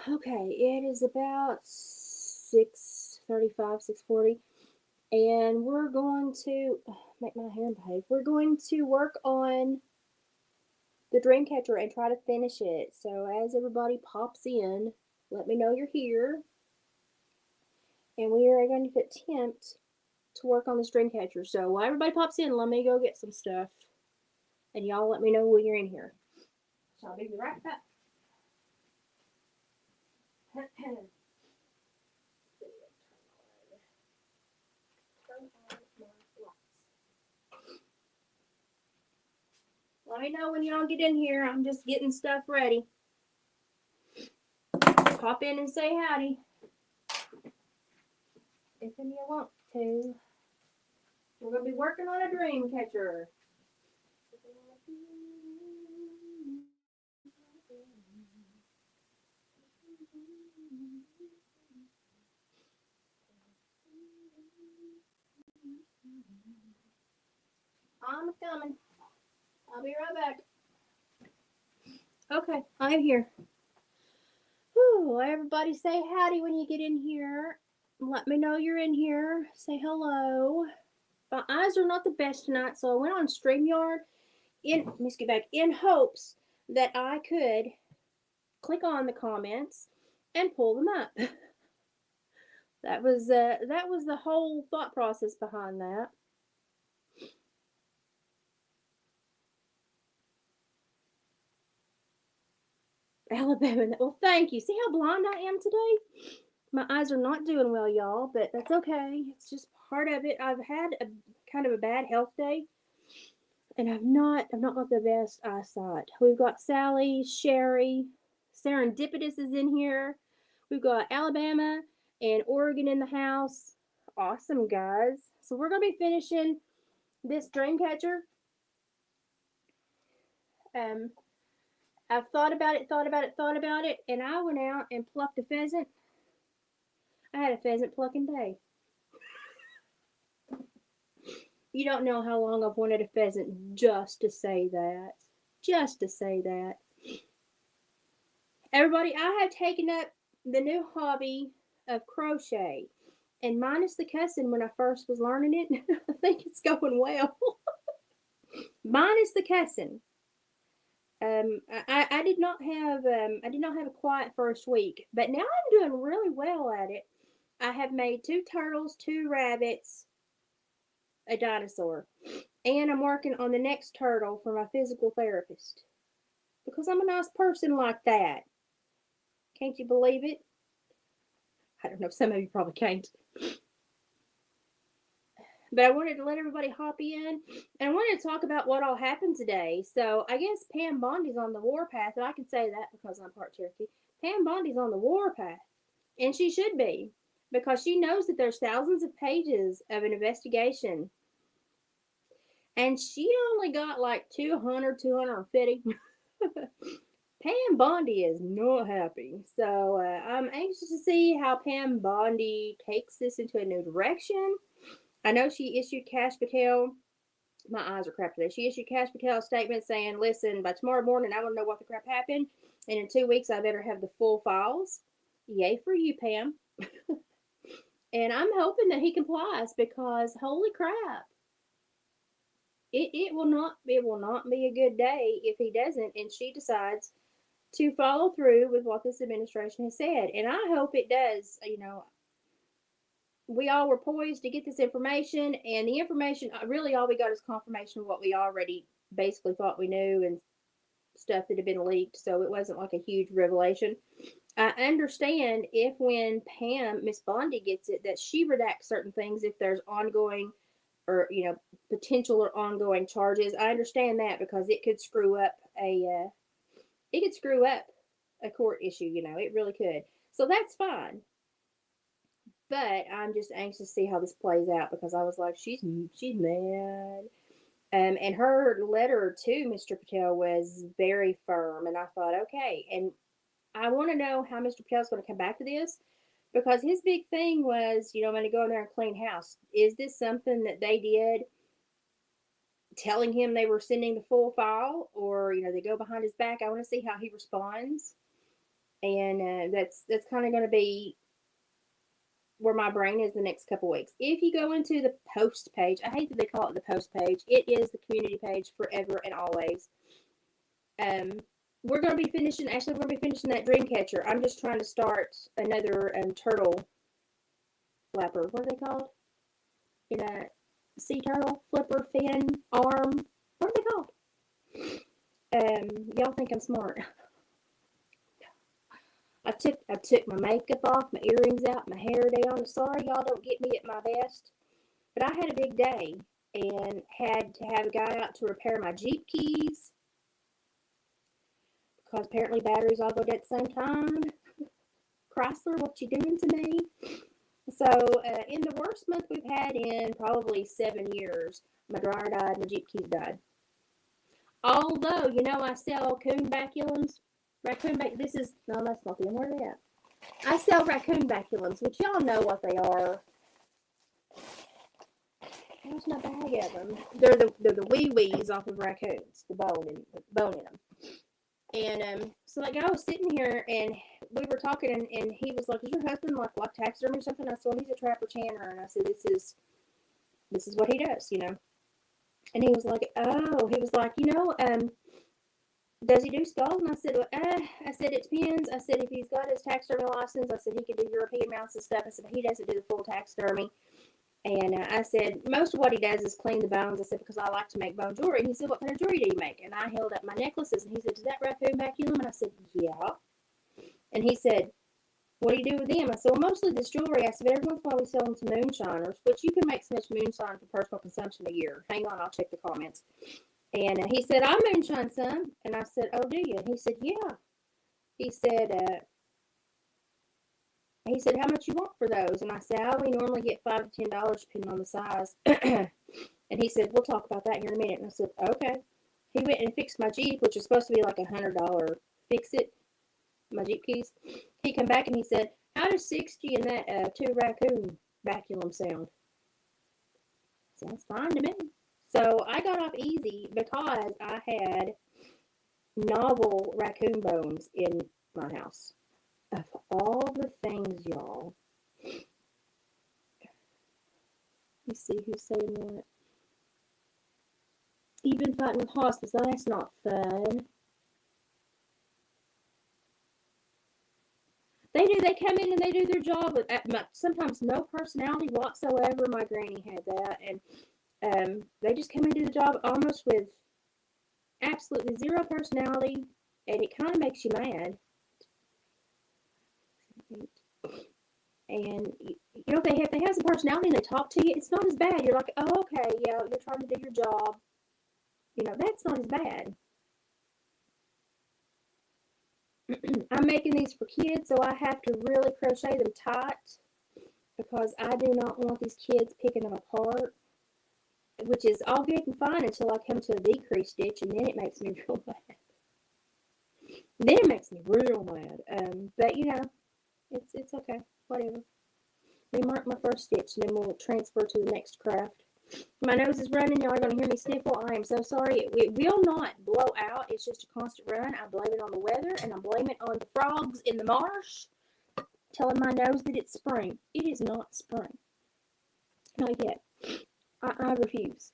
Okay, it is about 6:35, 6:40, and we're going to make my hair behave. We're going to work on the dream catcher and try to finish it. So as everybody pops in, let me know you're here, and we are going to attempt to work on this dream catcher. So while everybody pops in, let me go get some stuff, and y'all let me know when you're in here. So I'll be right back. Let me know when y'all get in here. I'm just getting stuff ready. Pop in and say howdy if any of you want to. We're going to be working on a dream catcher. I'm coming. I'll be right back. Okay, I'm here. Whew, everybody say howdy when you get in here. Let me know you're in here. Say hello. My eyes are not the best tonight, so I went on StreamYard let me get back, in hopes that I could click on the comments and pull them up. That was the whole thought process behind that. Alabama. Well, thank you. See how blind I am today? My eyes are not doing well, y'all, but that's okay. It's just part of it. I've had a kind of a bad health day, and I've not got the best eyesight. We've got Sally, Sherry, Serendipitous is in here. We've got Alabama and Oregon in the house. Awesome, guys. So we're gonna be finishing this dream catcher. Um, I've thought about it, thought about it, thought about it, and I went out and plucked a pheasant. I had a pheasant plucking day. You don't know how long I've wanted a pheasant just to say that. Just to say that. Everybody, I have taken up the new hobby of crochet. And minus the cussing when I first was learning it, I think it's going well. Minus the cussing. I did not have a quiet first week, but now I'm doing really well at it. I have made two turtles, two rabbits, a dinosaur, and I'm working on the next turtle for my physical therapist because I'm a nice person like that. Can't you believe it? I don't know. Some of you probably can't, but I wanted to let everybody hop in, and I wanted to talk about what all happened today. So I guess Pam Bondi's on the warpath, and I can say that because I'm part Cherokee. Pam Bondi's on the warpath, and she should be because she knows that there's thousands of pages of an investigation, and she only got like 200, 250. Pam Bondi is not happy. So I'm anxious to see how Pam Bondi takes this into a new direction. I know she issued Cash Patel. My eyes are crap today. She issued Cash Patel a statement saying, listen, by tomorrow morning, I want to know what the crap happened. And in 2 weeks, I better have the full files. Yay for you, Pam. And I'm hoping that he complies because holy crap. It will not be a good day if he doesn't and she decides to follow through with what this administration has said. And I hope it does. We all were poised to get this information, and the information really all we got is confirmation of what we already basically thought we knew and stuff that had been leaked. So it wasn't like a huge revelation. I understand if when Pam, Miss Bondi, gets it, that she redacts certain things if there's ongoing or potential or ongoing charges. I understand that because it could screw up a court issue. It really could. So that's fine. But I'm just anxious to see how this plays out because I was like, she's mad. And her letter to Mr. Patel was very firm, and I thought, okay. And I want to know how Mr. Patel's going to come back to this because his big thing was, I'm going to go in there and clean house. Is this something that they did, telling him they were sending the full file, or they go behind his back? I want to see how he responds. And that's kind of going to be where my brain is the next couple weeks. If you go into the post page, I hate that they call it the post page. It is the community page forever and always. Um, we're going to be finishing. Actually, we're going to be finishing that dream catcher. I'm just trying to start another turtle flapper. What are they called? A sea turtle flipper fin arm. What are they called? Y'all think I'm smart. I took my makeup off, my earrings out, my hair down. Sorry y'all don't get me at my best. But I had a big day and had to have a guy out to repair my Jeep keys because apparently batteries all go dead at the same time. Chrysler, what you doing to me? So in the worst month we've had in probably 7 years, my dryer died, my Jeep keys died. Although, I sell this is, no, that's not the one. Where are they at? I sell raccoon vacuums, which y'all know what they are. There's my bag of them. They're the wee-wees off of raccoons, the bone in them. And so that guy was sitting here, and we were talking, and he was like, "Is your husband like taxidermy or something?" I said, "Well, he's a trapper channer," and I said, "This is what he does, And he was like, "Oh," he was like, "Does he do skulls?" And I said, "Well, I said it depends." I said, "If he's got his taxidermy license," I said, "he can do European mounts and stuff." I said, "But he doesn't do the full taxidermy." And I said, "Most of what he does is clean the bones." I said, "Because I like to make bone jewelry." And he said, "What kind of jewelry do you make?" And I held up my necklaces, and he said, "Does that raccoon vacuum?" And I said, "Yeah." And he said, "What do you do with them?" I said, "Well, mostly this jewelry." I said, "But every once in a while we sell them to moonshiners, which you can make so much moonshine for personal consumption a year." Hang on, I'll check the comments. And he said, "I moonshine some." And I said, "Oh, do you?" And he said, "Yeah." He said, "How much you want for those?" And I said, "I only normally get $5 to $10 depending on the size." And he said, "We'll talk about that here in a minute." And I said, "Okay." He went and fixed my Jeep, which was supposed to be like $100 fix it, my Jeep keys. He come back and he said, "How does 60 and that 2 raccoon vacuum sound?" Sounds fine to me. So I got off easy because I had novel raccoon bones in my house. Of all the things, y'all. Let's see who's saying what. You've been fighting with hospice. Oh, that's not fun. They do. They come in and they do their job with sometimes no personality whatsoever. My granny had that, and they just come and do the job almost with absolutely zero personality, and it kind of makes you mad. And if they have some personality and they talk to you, it's not as bad. You're like, "Oh, okay, yeah, you're trying to do your job." That's not as bad. I'm making these for kids, so I have to really crochet them tight because I do not want these kids picking them apart, which is all good and fine until I come to a decrease stitch, and then it makes me real mad. Then it makes me real mad. But it's okay. Whatever. Let me mark my first stitch, and then we'll transfer to the next craft. My nose is running. Y'all are going to hear me sniffle. I am so sorry. It will not blow out. It's just a constant run. I blame it on the weather, and I blame it on the frogs in the marsh telling my nose that it's spring. It is not spring. Not yet. I refuse.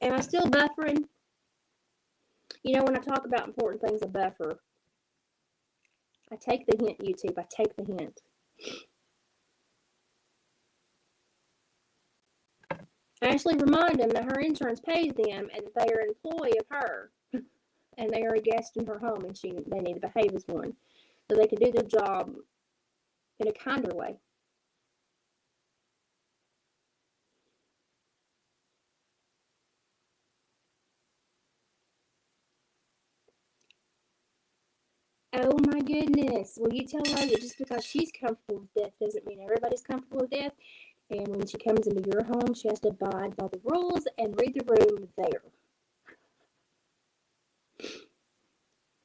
Am I still buffering? When I talk about important things, I buffer. I take the hint, YouTube. I take the hint. I actually remind them that her insurance pays them and that they are an employee of her and they are a guest in her home and they need to behave as one so they can do their job in a kinder way. Oh my goodness. Well, you tell her that just because she's comfortable with death doesn't mean everybody's comfortable with death. And when she comes into your home, she has to abide by the rules and read the room there.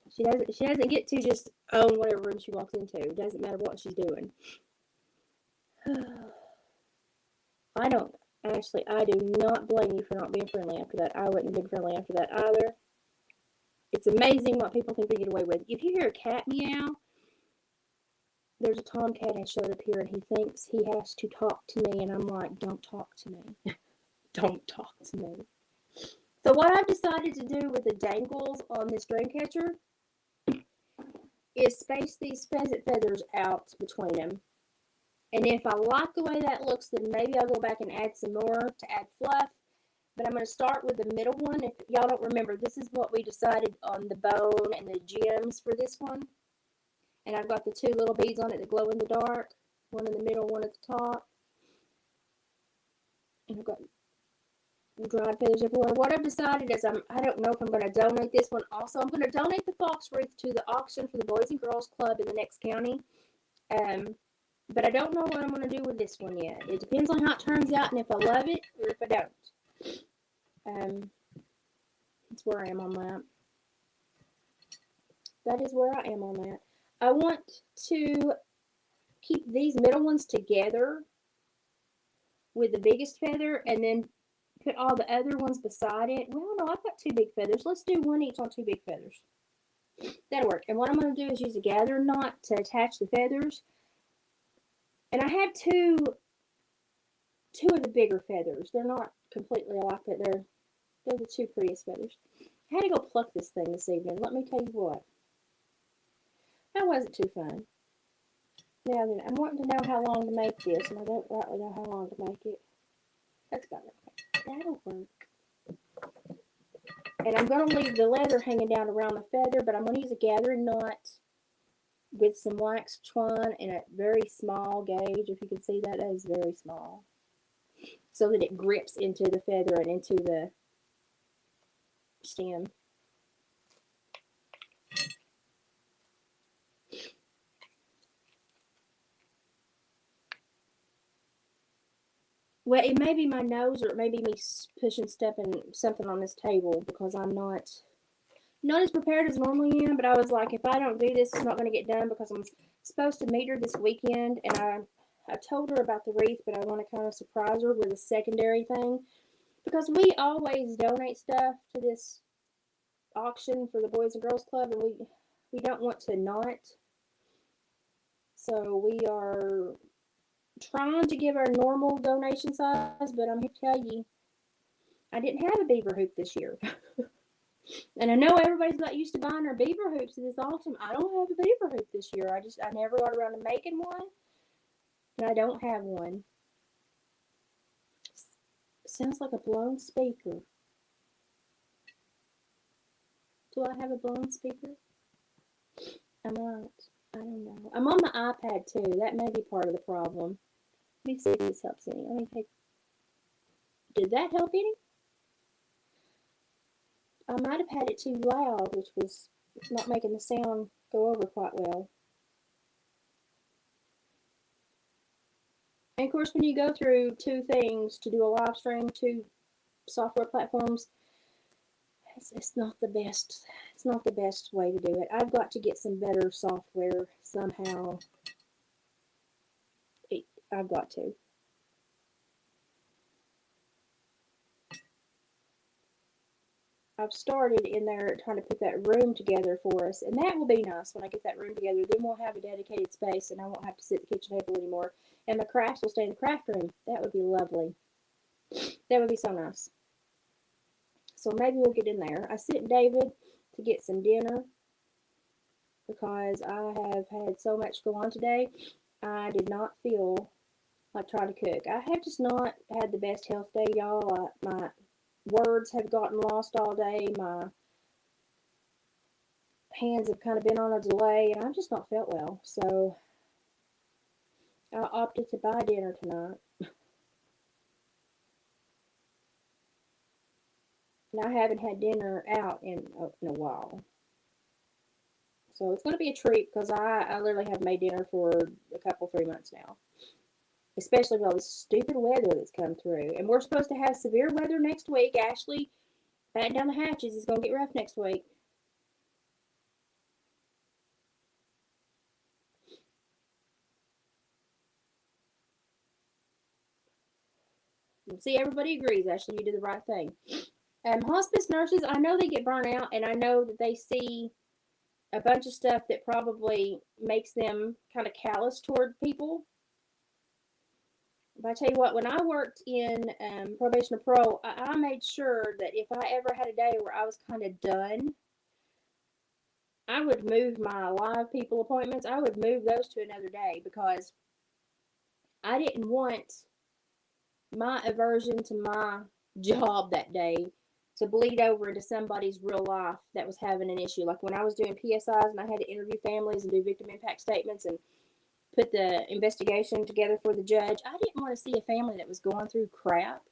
She doesn't get to just own whatever room she walks into. It doesn't matter what she's doing. I do not blame you for not being friendly after that. I wouldn't have been friendly after that either. It's amazing what people think they get away with. If you hear a cat meow, there's a tomcat that showed up here and he thinks he has to talk to me, and I'm like, don't talk to me. Don't talk to me. So what I've decided to do with the dangles on this dream catcher is space these pheasant feathers out between them. And if I like the way that looks, then maybe I'll go back and add some more to add fluff. But I'm going to start with the middle one. If y'all don't remember, this is what we decided on the bone and the gems for this one. And I've got the two little beads on it that glow in the dark. One in the middle, one at the top. And I've got dried feathers everywhere. What I've decided is I don't know if I'm going to donate this one. Also, I'm going to donate the fox wreath to the auction for the Boys and Girls Club in the next county. But I don't know what I'm going to do with this one yet. It depends on how it turns out and if I love it or if I don't. That's where I am on that. That is where I am on that. I want to keep these middle ones together with the biggest feather and then put all the other ones beside it. Well, no, I've got two big feathers. Let's do one each on two big feathers. That'll work. And what I'm going to do is use a gathering knot to attach the feathers. And I have two of the bigger feathers. They're not completely alike, but they're the two prettiest feathers. I had to go pluck this thing this evening. Let me tell you what. That wasn't too fun. Now then, I'm wanting to know how long to make this, and I don't rightly know how long to make it. That's about right. That'll work. And I'm going to leave the leather hanging down around the feather, but I'm going to use a gathering knot with some wax twine in a very small gauge. If you can see that, that is very small. So that it grips into the feather and into the stem. Well, it may be my nose or it may be me pushing something on this table because I'm not as prepared as I normally am, but I was like, if I don't do this, it's not going to get done because I'm supposed to meet her this weekend, and I told her about the wreath, but I want to kind of surprise her with a secondary thing because we always donate stuff to this auction for the Boys and Girls Club, and we don't want to not. So we are trying to give our normal donation size, but I'm here to tell you, I didn't have a beaver hoop this year. And I know everybody's got used to buying our beaver hoops at this auction. I don't have a beaver hoop this year. I never got around to making one, and I don't have one. Sounds like a blown speaker. Do I have a blown speaker? I might. I don't know. I'm on my iPad too. That may be part of the problem. Let me see if this helps any. Let me take. Did that help any? I might have had it too loud, which was not making the sound go over quite well. And of course, when you go through two things to do a live stream, two software platforms, it's not the best. It's not the best way to do it. I've got to get some better software somehow. I've got to. I've started in there trying to put that room together for us, and that will be nice when I get that room together. Then we'll have a dedicated space, and I won't have to sit at the kitchen table anymore. And my crafts will stay in the craft room. That would be lovely. That would be so nice. So maybe we'll get in there. I sent David to get some dinner because I have had so much go on today. I did not feel like trying to cook. I have just not had the best health day, y'all. My words have gotten lost all day. My hands have kind of been on a delay, and I've just not felt well. So I opted to buy dinner tonight. And I haven't had dinner out in a while. So it's going to be a treat because I literally have made dinner for a couple, 3 months now. Especially with all this stupid weather that's come through. And we're supposed to have severe weather next week. Ashley, batten down the hatches. It's going to get rough next week. See, everybody agrees, Ashley, you did the right thing. Hospice nurses, I know they get burnt out, and I know that they see a bunch of stuff that probably makes them kind of callous toward people. But I tell you what, when I worked in probation or parole, I made sure that if I ever had a day where I was kind of done, I would move my live people appointments. I would move those to another day because I didn't want my aversion to my job that day to bleed over into somebody's real life that was having an issue. Like when I was doing PSIs and I had to interview families and do victim impact statements and put the investigation together for the judge, I didn't want to see a family that was going through crap.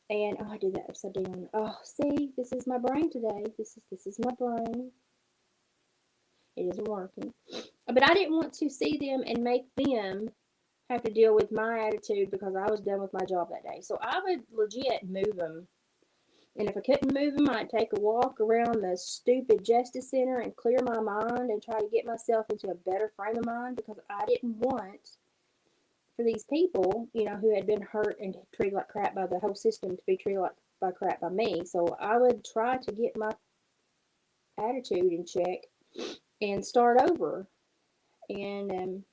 And I did that upside down. Oh, see, this is my brain today. This is my brain. It isn't working. But I didn't want to see them and make them have to deal with my attitude because I was done with my job that day. So I would legit move them. And if I couldn't move them, I'd take a walk around the stupid Justice Center and clear my mind and try to get myself into a better frame of mind because I didn't want for these people, you know, who had been hurt and treated like crap by the whole system to be treated like crap by me. So I would try to get my attitude in check and start over. And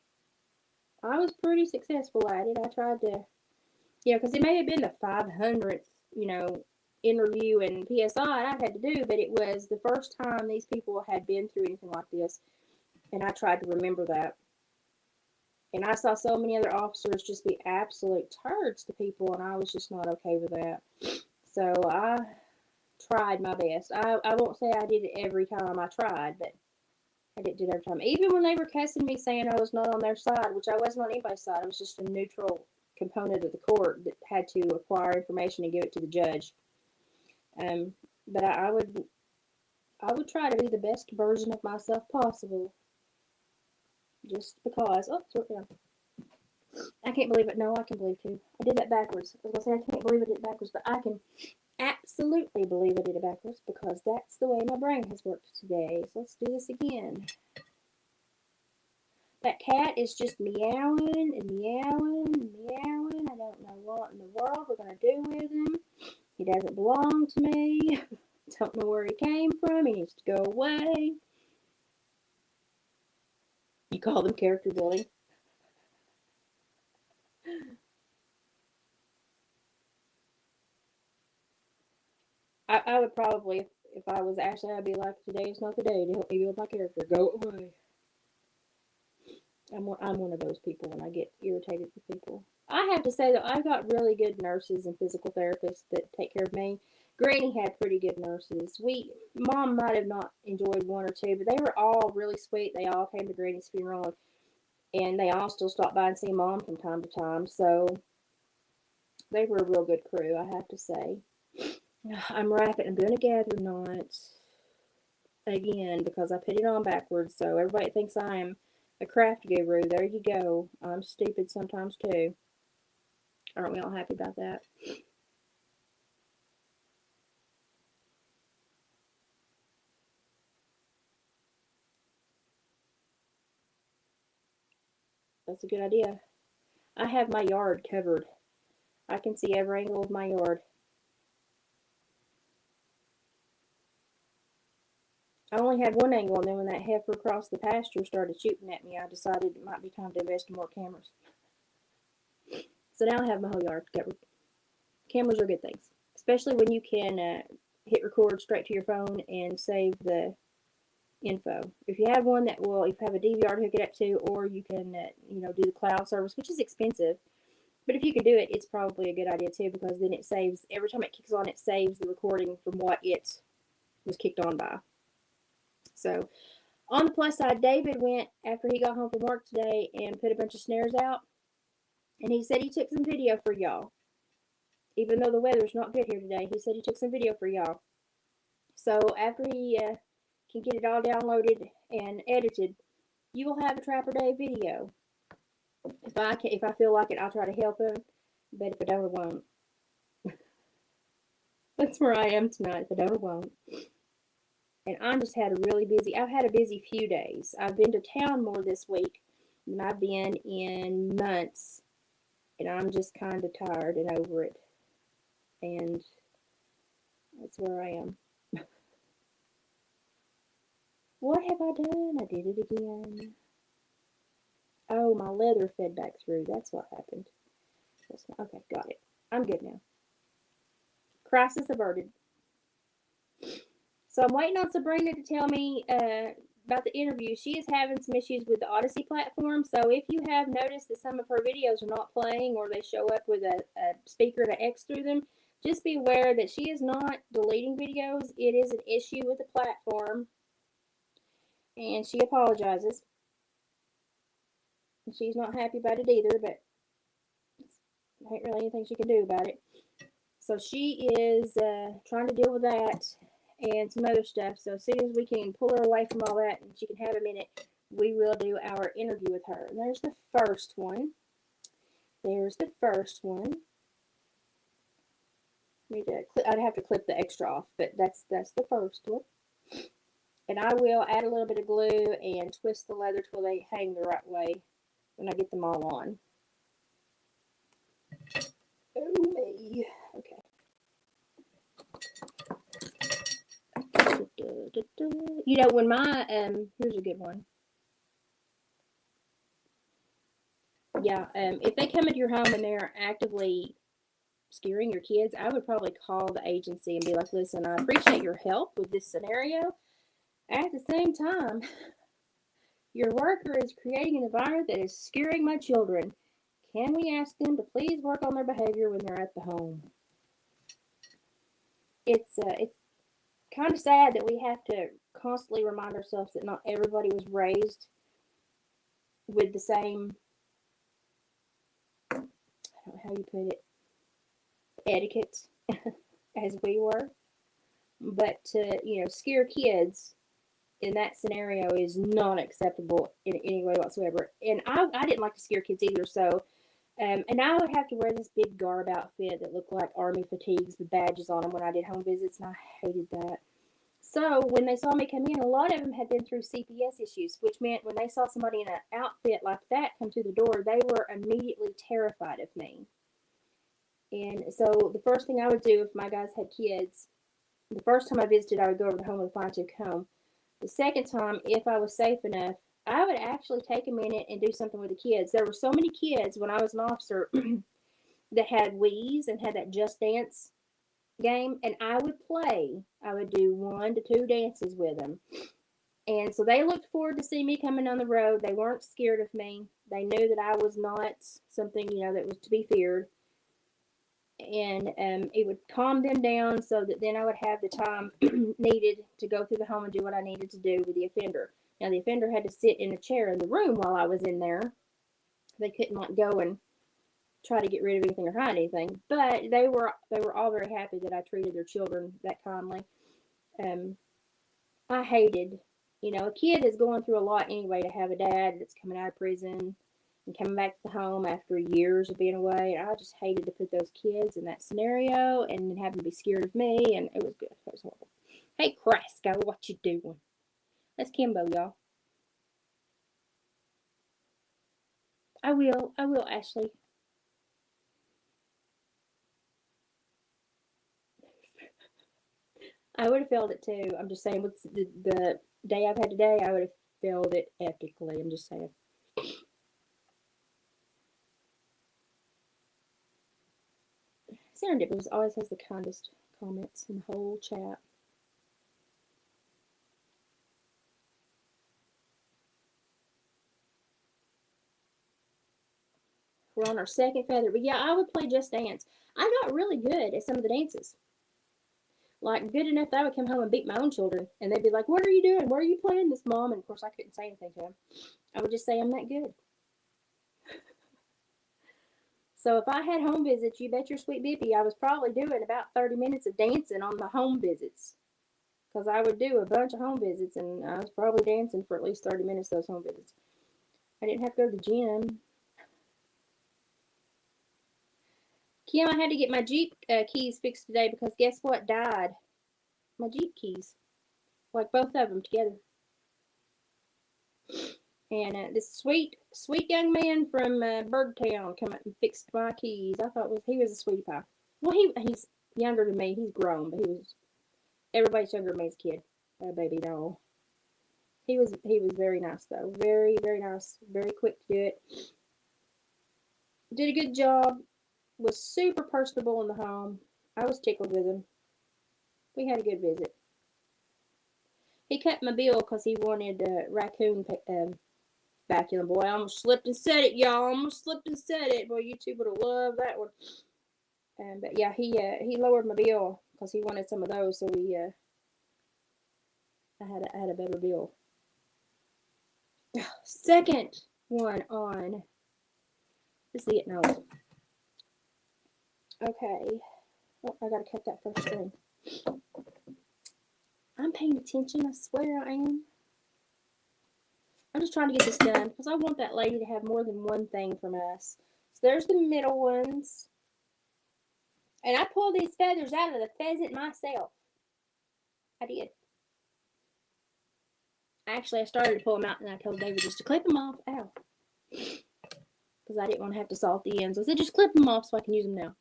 I was pretty successful at it. I tried to, you know, because it may have been the 500th, you know, interview and PSI I had to do, but it was the first time these people had been through anything like this, and I tried to remember that. And I saw so many other officers just be absolute turds to people, and I was just not okay with that. So I tried my best. I won't say I did it every time I tried, but I did it every time. Even when they were cussing me saying I was not on their side, which I wasn't on anybody's side. I was just a neutral component of the court that had to acquire information and give it to the judge. But I would try to be the best version of myself possible. Just because. Oh, it's down. I can't believe it. No, I can believe too. I did that backwards. I was gonna say I can't believe I did it backwards, but I can absolutely believe I did it backwards because that's the way my brain has worked today. So let's do this again. That cat is just meowing and meowing and meowing. I don't know what in the world we're gonna do with him. He doesn't belong to me. Don't know where he came from. He needs to go away. You call them character building. I would probably, if I was Ashley, I'd be like, today is not the day to help me build my character. Go away. I'm one of those people when I get irritated with people. I have to say that I've got really good nurses and physical therapists that take care of me. Granny had pretty good nurses. Mom might have not enjoyed one or two, but they were all really sweet. They all came to Granny's funeral, and they all still stopped by and see Mom from time to time. So they were a real good crew, I have to say. I'm wrapping. I'm going to gather knots again because I put it on backwards, so everybody thinks I am a craft guru. There you go. I'm stupid sometimes too. Aren't we all happy about that? That's a good idea. I have my yard covered. I can see every angle of my yard. I only had one angle, and then when that heifer across the pasture started shooting at me, I decided it might be time to invest in more cameras. So now I have my whole yard covered. Cameras are good things, especially when you can hit record straight to your phone and save the info. If you have one that will, if you have a DVR to hook it up to, or you can, do the cloud service, which is expensive. But if you can do it, it's probably a good idea too, because then it saves, every time it kicks on, it saves the recording from what it was kicked on by. So, on the plus side, David went after he got home from work today and put a bunch of snares out. And he said he took some video for y'all. Even though the weather's not good here today, he said he took some video for y'all. So, after he can get it all downloaded and edited, you will have a Trapper Day video. If I feel like it, I'll try to help him. But if I don't, I won't. That's where I am tonight. If I don't, I won't. And I've had a busy few days. I've been to town more this week than I've been in months. And I'm just kind of tired and over it. And That's where I am. What have I done? I did it again. Oh, my leather fed back through. That's what happened. Okay, got it. I'm good now. Crisis averted. So I'm waiting on Sabrina to tell me about the interview. She is having some issues with the Odyssey platform. So if you have noticed that some of her videos are not playing or they show up with a speaker to X through them, just be aware that she is not deleting videos. It is an issue with the platform. And she apologizes. She's not happy about it either, but there ain't really anything she can do about it. So she is trying to deal with that and some other stuff. So as soon as we can pull her away from all that and she can have a minute, we will do our interview with her. And there's the first one. There's the first one. I'd have to clip the extra off, but that's the first one. And I will add a little bit of glue and twist the leather till they hang the right way when I get them all on. Oh me. Okay. You know, when my here's a good one. Yeah, if they come into your home and they're actively scaring your kids, I would probably call the agency and be like, listen, I appreciate your help with this scenario. At the same time, your worker is creating an environment that is scaring my children. Can we ask them to please work on their behavior when they're at the home? It's kind of sad that we have to constantly remind ourselves that not everybody was raised with the same, I don't know how you put it, etiquette as we were. But to, scare kids in that scenario is not acceptable in any way whatsoever. And I didn't like to scare kids either, so and I would have to wear this big garb outfit that looked like army fatigues with badges on them when I did home visits, and I hated that. So when they saw me come in, a lot of them had been through CPS issues, which meant when they saw somebody in an outfit like that come through the door, they were immediately terrified of me. And so the first thing I would do if my guys had kids, the first time I visited, I would go over the home with a fine-tooth comb. The second time, if I was safe enough, I would actually take a minute and do something with the kids. There were so many kids when I was an officer that had Wii's and had that Just Dance game, and I would play. I would do 1 to 2 dances with them. And so they looked forward to see me coming on the road. They weren't scared of me. They knew that I was not something, that was to be feared. And it would calm them down so that then I would have the time needed to go through the home and do what I needed to do with the offender. Now, the offender had to sit in a chair in the room while I was in there. They couldn't go and try to get rid of anything or hide anything. But they were all very happy that I treated their children that kindly. I hated, a kid is going through a lot anyway to have a dad that's coming out of prison and coming back to the home after years of being away. I just hated to put those kids in that scenario and then have them be scared of me, and it was good. It was horrible. Hey, Crasco, what you doing? That's Kimbo, y'all. I will, Ashley. I would have failed it too. I'm just saying, with the day I've had today, I would have failed it epically. I'm just saying. Serendipitous always has the kindest comments in the whole chat. We're on our second feather. But yeah, I would play Just Dance. I got really good at some of the dances. Like, good enough that I would come home and beat my own children. And they'd be like, what are you doing? Where are you playing this, Mom? And of course, I couldn't say anything to them. I would just say, I'm that good. So if I had home visits, you bet your sweet bippy, I was probably doing about 30 minutes of dancing on the home visits. Because I would do a bunch of home visits, and I was probably dancing for at least 30 minutes those home visits. I didn't have to go to the gym. Kim, I had to get my Jeep keys fixed today because guess what died? My Jeep keys. Like both of them together. And this sweet young man from Birdtown come up and fixed my keys. I thought he was a sweetie pie. Well, he's younger than me. He's grown, but he was Everybody's younger than me as a kid. Baby doll. He was very nice though. Very, very nice. Very quick to do it. Did a good job. Was super personable in the home. I was tickled with him. We had a good visit. He cut my bill because he wanted raccoon vacuum. Boy, I almost slipped and said it, y'all. I almost slipped and said it. Boy, you two would have loved that one. But yeah, he lowered my bill because he wanted some of those, so I had a better bill. Second one on. This is getting old. Okay. Oh, I gotta cut that first string. I'm paying attention. I swear I am. I'm just trying to get this done because I want that lady to have more than one thing from us. So there's the middle ones. And I pulled these feathers out of the pheasant myself. I did. Actually, I started to pull them out and I told David just to clip them off. Ow. Because I didn't want to have to salt the ends. I said just clip them off so I can use them now.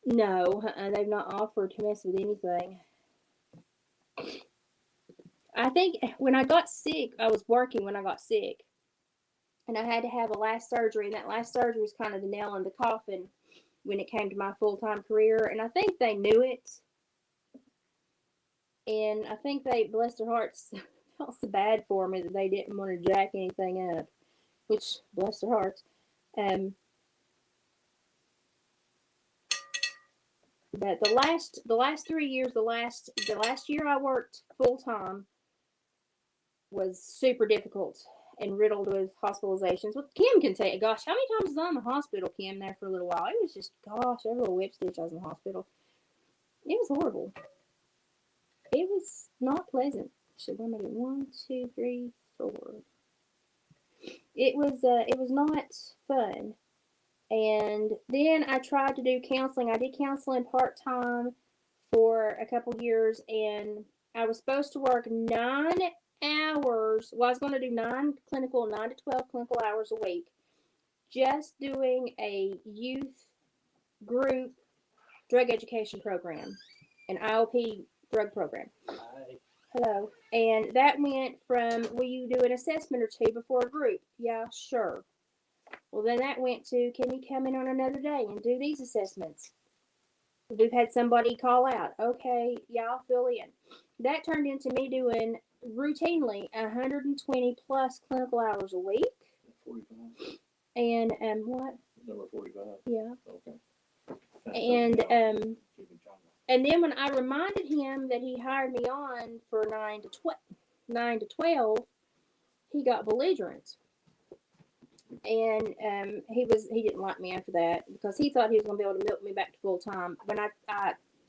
No, they've not offered to mess with anything. I think when I got sick, I was working when I got sick. And I had to have a last surgery. And that last surgery was kind of the nail in the coffin when it came to my full-time career. And I think they knew it. And I think they, bless their hearts, felt so bad for me that they didn't want to jack anything up. Which, bless their hearts. But the last 3 years, the last year I worked full time was super difficult and riddled with hospitalizations. Well, Kim can say, gosh, how many times was I in the hospital, Kim, there for a little while? It was just, gosh, every little whip stitch I was in the hospital. It was horrible. It was not pleasant. So what am I doing? 1, 2, 3, 4. It was not fun. And then I tried to do counseling. I did counseling part-time for a couple years, and I was supposed to work 9 hours. Well, I was going to do 9 to 12 clinical hours a week, just doing a youth group drug education program, an IOP drug program. Hi. Hello. And that went from, will you do an assessment or two before a group? Yeah, sure. Well, then that went to, can you come in on another day and do these assessments? We've had somebody call out. Okay, yeah, I'll fill in. That turned into me doing routinely 120 plus clinical hours a week. 45. And what? Number 45. Yeah. Okay. And then when I reminded him that he hired me on for 9 to 12, he got belligerent. And he didn't like me after that because he thought he was going to be able to milk me back to full time. When I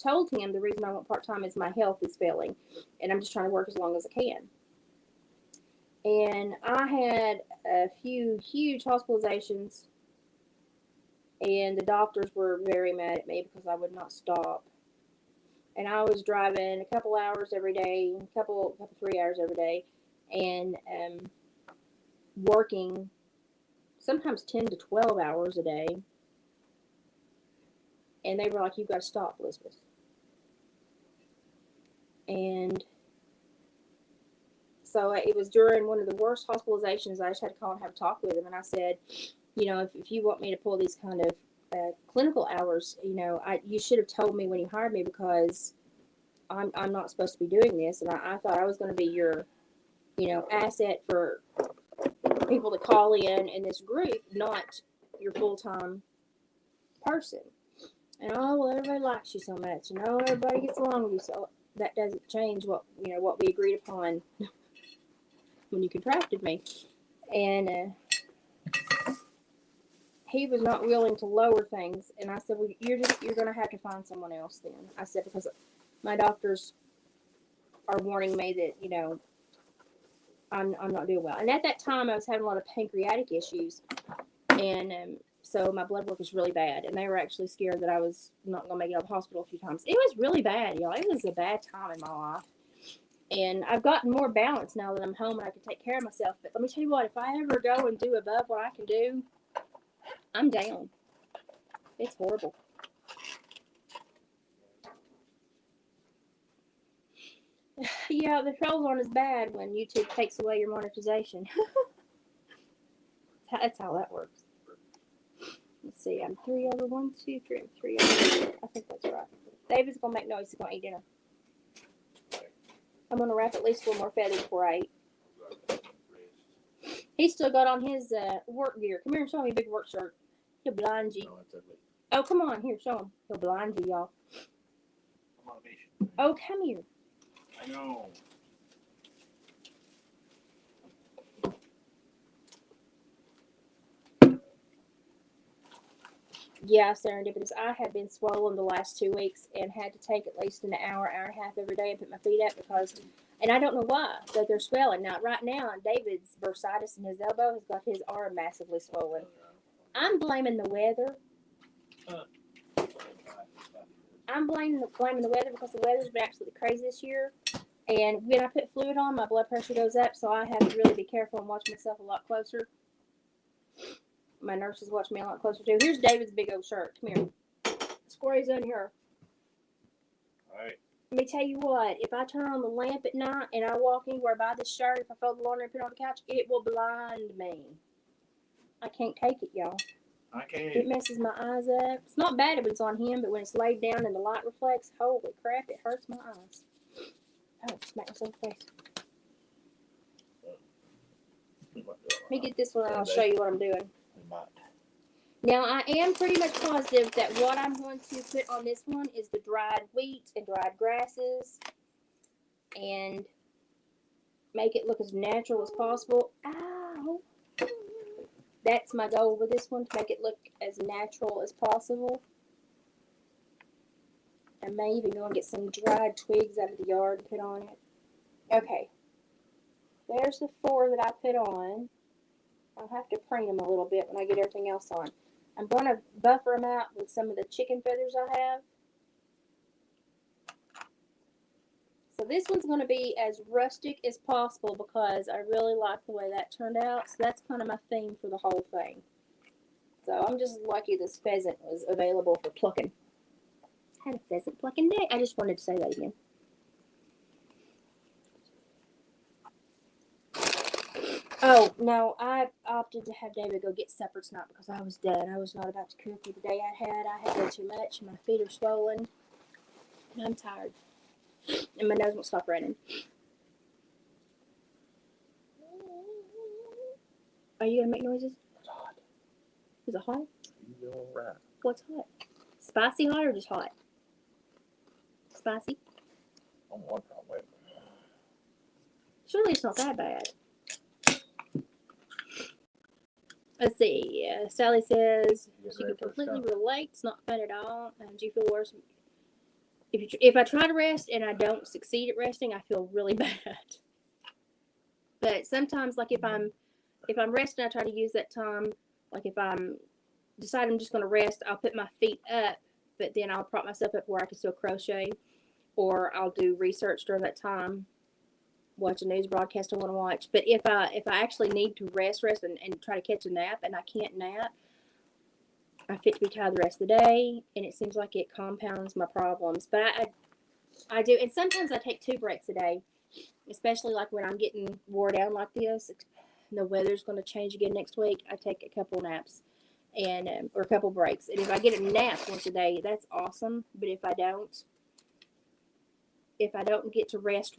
told him the reason I want part time is my health is failing, and I'm just trying to work as long as I can. And I had a few huge hospitalizations, and the doctors were very mad at me because I would not stop. And I was driving a couple hours every day, couple 3 hours every day, and working sometimes 10 to 12 hours a day. And they were like, you've got to stop, Elizabeth. And so it was during one of the worst hospitalizations. I just had to call and have a talk with him. And I said, you know, if you want me to pull these kind of clinical hours, you know, you should have told me when you hired me because I'm not supposed to be doing this. And I thought I was going to be your, you know, asset for people to call in this group, not your full-time person. And oh, well, everybody likes you so much, and oh, everybody gets along with you, so that doesn't change what we agreed upon when you contracted me. And he was not willing to lower things, and I said, well, you're going to have to find someone else then. I said, because my doctors are warning me that, you know, I'm not doing well. And at that time, I was having a lot of pancreatic issues, and so my blood work was really bad, and they were actually scared that I was not going to make it out of the hospital a few times. It was really bad, y'all. It was a bad time in my life. And I've gotten more balance now that I'm home and I can take care of myself. But let me tell you what, if I ever go and do above what I can do, I'm down. It's horrible. Yeah, the trolls aren't as bad when YouTube takes away your monetization. That's how that works. Let's see, I'm 3 over 1, 2, 3, I'm 3 over. I think that's right. David's gonna make noise. He's gonna eat dinner. I'm gonna wrap at least 4 more feathers before I eat. He's still got on his work gear. Come here and show me big work shirt. He'll blind you. No, it's ugly. Oh, come on, here, show him. He'll blind you, y'all. I'm on a mission. Oh, come here. I know. Yeah, serendipitous. I have been swollen the last 2 weeks and had to take at least an hour, hour and a half every day and put my feet up because, and I don't know why, but they're swelling. Now, right now, David's bursitis in his elbow has got his arm massively swollen. I'm blaming the weather. I'm blaming the weather because the weather's been absolutely crazy this year. And when I put fluid on, my blood pressure goes up, so I have to really be careful and watch myself a lot closer. My nurses watch me a lot closer too. Here's David's big old shirt. Come here. Squirrel's in here. All right. Let me tell you what, if I turn on the lamp at night and I walk anywhere by this shirt, if I fold the laundry and put it on the couch, it will blind me. I can't take it, y'all. I can't. It messes my eyes up. It's not bad if it's on him, but when it's laid down and the light reflects, holy crap, it hurts my eyes. Oh, smack myself in the face. Let me get this one and I'll show you what I'm doing. Now, I am pretty much positive that what I'm going to put on this one is the dried wheat and dried grasses and make it look as natural as possible. Ow! That's my goal with this one, to make it look as natural as possible. I may even go and get some dried twigs out of the yard and put on it. Okay. There's the 4 that I put on. I'll have to preen them a little bit when I get everything else on. I'm going to buffer them out with some of the chicken feathers I have. So this one's going to be as rustic as possible because I really like the way that turned out. So that's kind of my theme for the whole thing. So I'm just lucky this pheasant was available for plucking. I had a pheasant plucking day. I just wanted to say that again. Oh, no, I opted to have David go get supper tonight because I was done. I was not about to cook with the day I had way too much. My feet are swollen. And I'm tired. And my nose won't stop running. Are you going to make noises? It's hot. Is it hot? You're all right. What's hot? Spicy hot or just hot? Spicy? I'm one problem. Surely it's not that bad. Let's see. Sally says she can completely relate. It's not fun at all. Do you feel worse? If I try to rest and I don't succeed at resting, I feel really bad. But sometimes, like if I'm resting, I try to use that time. Like if I'm decide I'm just going to rest, I'll put my feet up, but then I'll prop myself up where I can still crochet, or I'll do research during that time. Watch a news broadcast I want to watch. But if I actually need to rest and try to catch a nap and I can't nap, I fit to be tired the rest of the day, and it seems like it compounds my problems. But I do, and sometimes I take 2 breaks a day, especially like when I'm getting wore down like this. The weather's going to change again next week. I take a couple naps and or a couple breaks. And if I get a nap once a day, that's awesome. But if I don't get to rest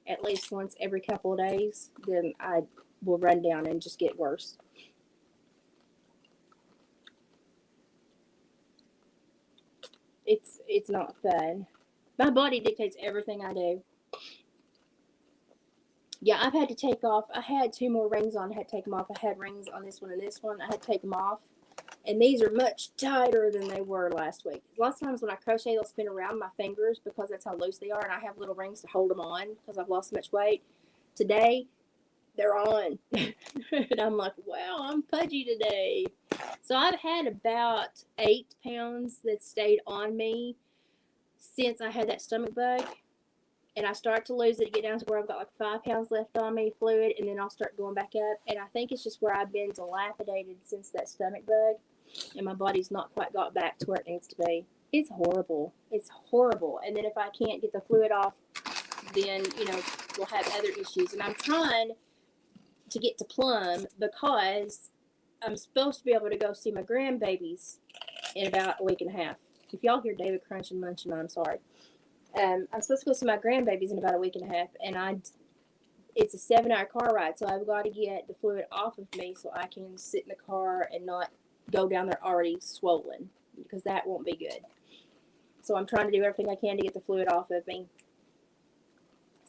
at least once every couple of days, then I will run down and just get worse. It's not fun. My body dictates everything I do. Yeah, I've had to take off. I had 2 more rings on. I had to take them off. I had rings on this one and this one. I had to take them off. And these are much tighter than they were last week. Lots of times when I crochet, they'll spin around my fingers because that's how loose they are. And I have little rings to hold them on because I've lost so much weight. Today, they're on. And I'm like, wow, I'm pudgy today. So I've had about 8 pounds that stayed on me since I had that stomach bug. and I start to lose it, get down to where I've got like 5 pounds left on me, fluid, and then I'll start going back up. And I think it's just where I've been dilapidated since that stomach bug, and my body's not quite got back to where it needs to be. It's horrible. It's horrible. And then if I can't get the fluid off, then, we'll have other issues. And I'm trying to get to Plum because I'm supposed to be able to go see my grandbabies in about a week and a half. If y'all hear David crunching, munching, I'm sorry. I'm supposed to go see my grandbabies in about a week and a half, and it's a 7-hour car ride, so I've got to get the fluid off of me so I can sit in the car and not go down there already swollen, because that won't be good. So I'm trying to do everything I can to get the fluid off of me.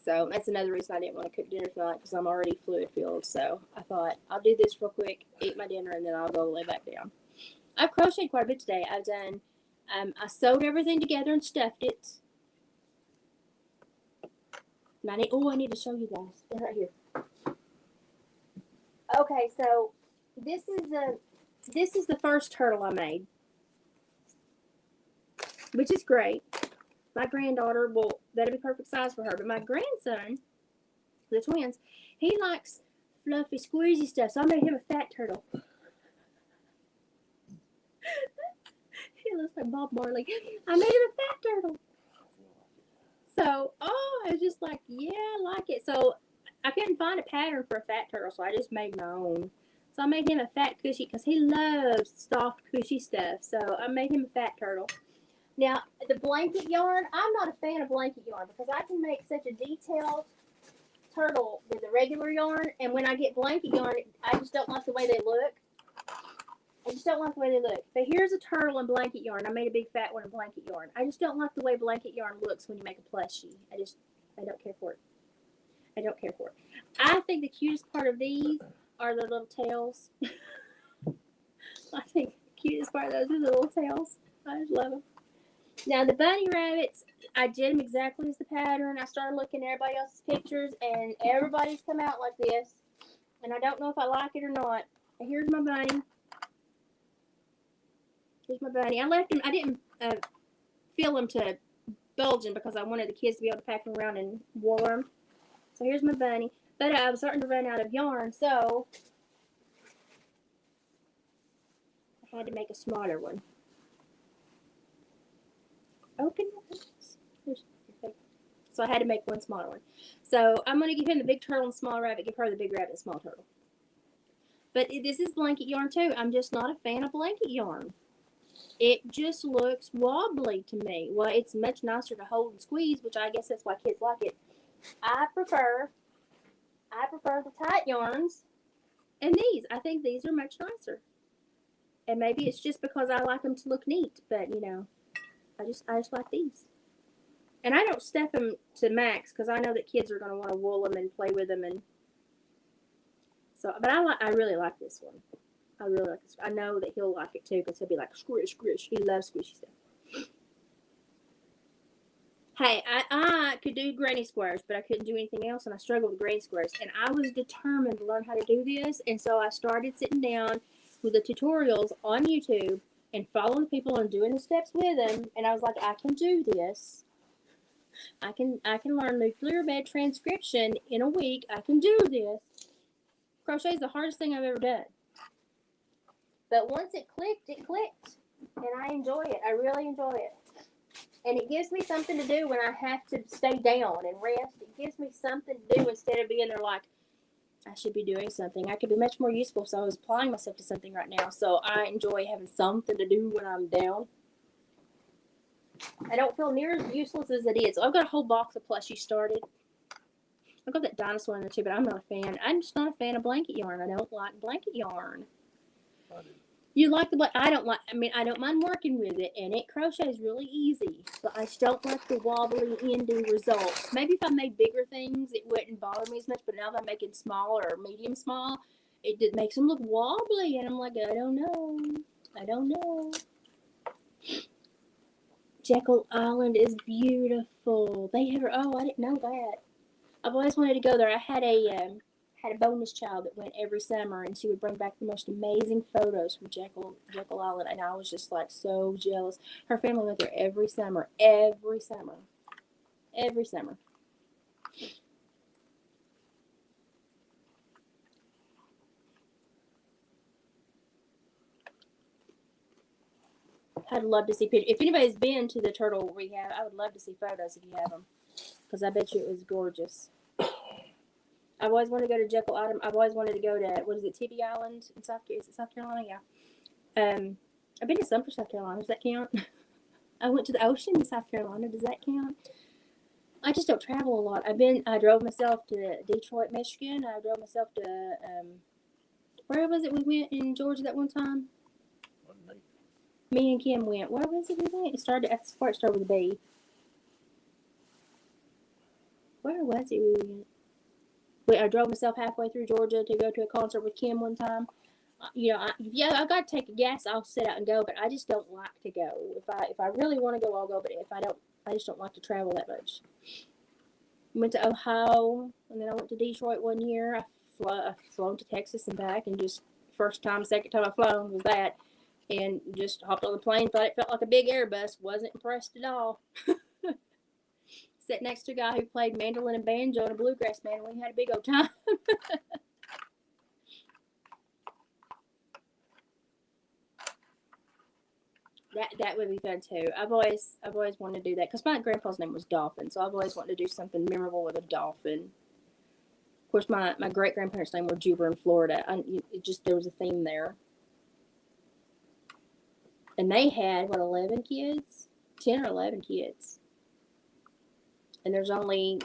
So that's another reason I didn't want to cook dinner tonight, because I'm already fluid filled. So I thought, I'll do this real quick, eat my dinner, and then I'll go lay back down. I've crocheted quite a bit today. I've done, I sewed everything together and stuffed it. And I need to show you guys. They're right here. Okay, so this is the first turtle I made, which is great. My granddaughter, that'll be perfect size for her. But my grandson, the twins, he likes fluffy, squeezy stuff. So I made him a fat turtle. He looks like Bob Marley. I made him a fat turtle. So, I was just like, yeah, I like it. So I couldn't find a pattern for a fat turtle, so I just made my own. So I made him a fat cushy because he loves soft, cushy stuff. So I made him a fat turtle. Now, the blanket yarn, I'm not a fan of blanket yarn because I can make such a detailed turtle with a regular yarn, and when I get blanket yarn, I just don't like the way they look. But here's a turtle in blanket yarn. I made a big fat one in blanket yarn. I just don't like the way blanket yarn looks when you make a plushie. I don't care for it. I think the cutest part of these are the little tails. I think the cutest part of those are the little tails. I just love them. Now, the bunny rabbits, I did them exactly as the pattern. I started looking at everybody else's pictures, and everybody's come out like this. And I don't know if I like it or not. Here's my bunny. I left him. I didn't fill him to bulging because I wanted the kids to be able to pack them around and warm them. So here's my bunny. But I was starting to run out of yarn, so I had to make a smaller one. Open your eyes. So I had to make one smaller one. So I'm going to give him the big turtle and small rabbit, give her the big rabbit and small turtle. But this is blanket yarn too. I'm just not a fan of blanket yarn. It just looks wobbly to me. Well, it's much nicer to hold and squeeze, which I guess that's why kids like it. I prefer the tight yarns and these. I think these are much nicer. And maybe it's just because I like them to look neat, but I just like these. And I don't stuff them to max because I know that kids are going to want to wool them and play with them, and so. But I really like this one. I really like this. I know that he'll like it too because he'll be like squish, squish. He loves squishy stuff. Hey, I could do granny squares, but I couldn't do anything else, and I struggled with granny squares. And I was determined to learn how to do this, and so I started sitting down with the tutorials on YouTube and following people and doing the steps with them. And I was like, I can do this. I can learn nuclear bed transcription in a week. I can do this. Crochet is the hardest thing I've ever done. But once it clicked, and I enjoy it. I really enjoy it. And it gives me something to do when I have to stay down and rest. It gives me something to do instead of being there like, I should be doing something. I could be much more useful, so I was applying myself to something right now. So I enjoy having something to do when I'm down. I don't feel near as useless as it is. So I've got a whole box of plushies started. I've got that dinosaur in there too, but I'm not a fan. I'm just not a fan of blanket yarn. I don't like blanket yarn. I do. You like the blanket? I don't mind working with it, and it crochets really easy. But I just don't like the wobbly ending results. Maybe if I made bigger things, it wouldn't bother me as much. But now that I'm making small or medium small, it makes them look wobbly, and I'm like, I don't know. Jekyll Island is beautiful. They have I didn't know that. I've always wanted to go there. I had a bonus child that went every summer, and she would bring back the most amazing photos from Jekyll Island, and I was just like so jealous. Her family went there every summer. I'd love to see pictures. If anybody's been to the turtle rehab, I would love to see photos if you have them, because I bet you it was gorgeous. I've always wanted to go to Jekyll Island. I've always wanted to go to, what is it, Tibby Island in South Carolina? Yeah. I've been to some for South Carolina. Does that count? I went to the ocean in South Carolina. Does that count? I just don't travel a lot. I drove myself to Detroit, Michigan. I drove myself to, where was it we went in Georgia that one time? Me and Kim went. Where was it we went? It started with a B. Where was it we went? I drove myself halfway through Georgia to go to a concert with Kim one time. I got to take a gas. I'll sit out and go, but I just don't like to go. If I really want to go, I'll go. But if I don't, I just don't like to travel that much. Went to Ohio, and then I went to Detroit one year. I've flown to Texas and back, and just second time I've flown was that. And just hopped on the plane, thought it felt like a big Airbus. Wasn't impressed at all. Sat next to a guy who played mandolin and banjo and a bluegrass band, and we had a big old time. That would be fun too. I've always wanted to do that because my grandpa's name was Dolphin, so I've always wanted to do something memorable with a dolphin. Of course, my great grandparents' name were Juba in Florida. There was a theme there. And they had, 11 kids? 10 or 11 kids. And there's only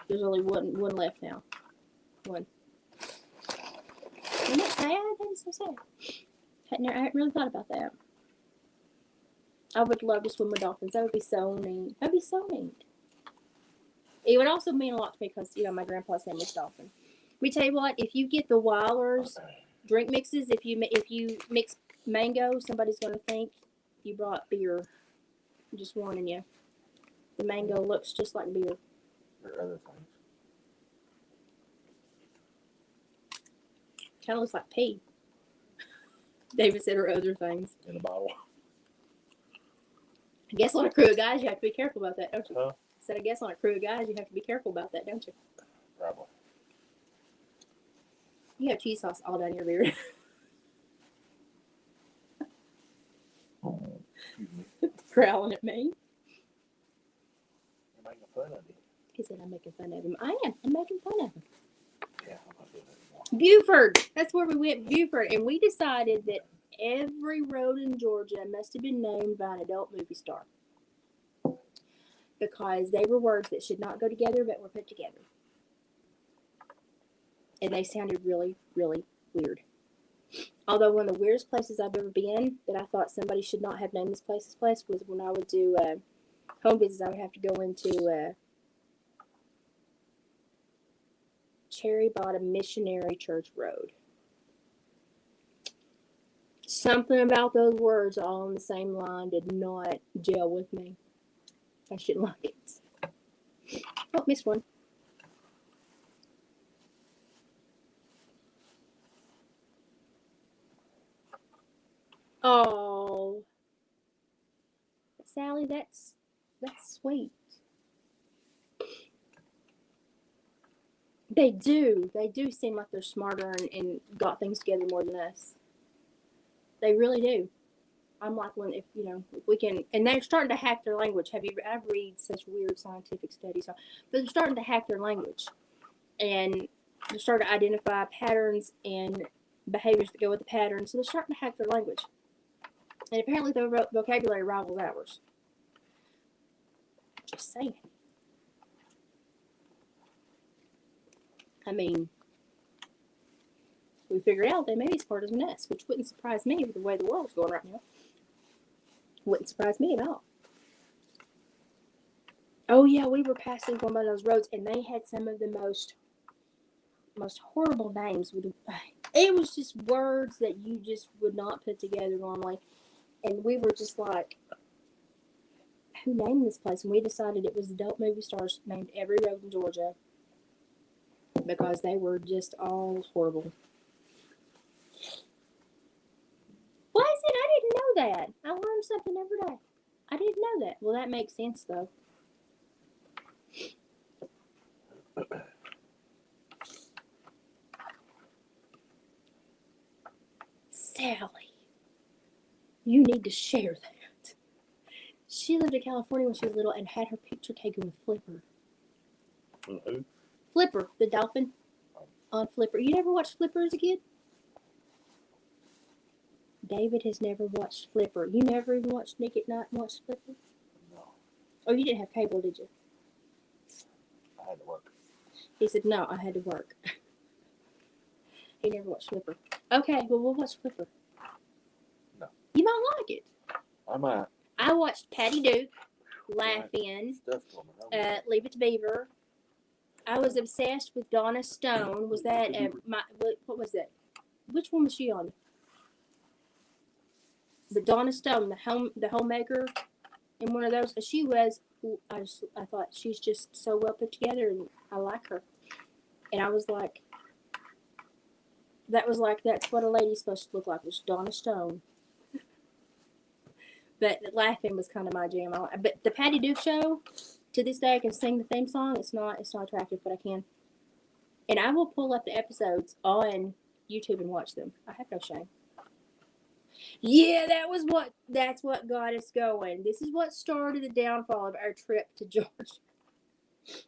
one left now. One. Isn't that sad? That is so sad. I hadn't really thought about that. I would love to swim with dolphins. That would be so neat. That would be so neat. It would also mean a lot to me because, my grandpa's name was Dolphin. Let me tell you what, if you get the Weiler's drink mixes, if you mix mango, somebody's going to think you brought beer. I'm just warning you. The mango looks just like beer. There are other things. Kind of looks like pee. David said, or other things. In a bottle. I guess on a crew of guys, you have to be careful about that, don't you? Huh? I said, I guess on a crew of guys, you have to be careful about that, don't you? Probably. You have cheese sauce all down your beard. Excuse me. Growling at me. You're making fun of me. He said, I'm making fun of him. I am. I'm making fun of him. Yeah, I'm not doing that anymore. Buford. That's where we went, Buford. And we decided that every road in Georgia must have been named by an adult movie star. Because they were words that should not go together, but were put together. And they sounded really, really weird. Although one of the weirdest places I've ever been that I thought somebody should not have named this place was when I would do home visits. I would have to go into Cherry Bottom Missionary Church Road. Something about those words all on the same line did not gel with me. I shouldn't like it. Oh, missed one. Oh, Sally, that's sweet. They do seem like they're smarter and got things together more than us. They really do. I'm like, if we can, and they're starting to hack their language. I read such weird scientific studies, but they're starting to hack their language, and they're starting to identify patterns and behaviors that go with the patterns. So they're starting to hack their language, and apparently their vocabulary rivals ours. Just saying. I mean, we figured out they may be smarter than us, which wouldn't surprise me with the way the world's going right now. Wouldn't surprise me at all. Oh yeah, we were passing one of those roads, and they had some of the most horrible names. It was just words that you just would not put together normally, and we were just like, who named this place? And we decided it was adult movie stars named every road in Georgia because they were just all horrible. Why is it? I didn't know that. I learned something every day. I didn't know that. Well, that makes sense, though. Sally, you need to share that. She lived in California when she was little and had her picture taken with Flipper. Who? Flipper, the dolphin on Flipper. You never watched Flipper as a kid? David has never watched Flipper. You never even watched Nick at Night and watched Flipper? No. Oh, you didn't have cable, did you? I had to work. He said, no, I had to work. He never watched Flipper. Okay, well, we'll watch Flipper. No. You might like it. I might. I watched Patty Duke, Laugh In, Stuff coming. Leave It to Beaver. I was obsessed with Donna Stone. Was that, what was that? Which one was she on? The Donna Stone, the homemaker, in one of those. She was. I thought she's just so well put together, and I like her. And I was like, that's what a lady's supposed to look like. Was Donna Stone. But Laughing was kind of my jam. But the Patty Duke show, to this day, I can sing the theme song. It's not attractive, but I can. And I will pull up the episodes on YouTube and watch them. I have no shame. Yeah, that's what got us going. This is what started the downfall of our trip to Georgia.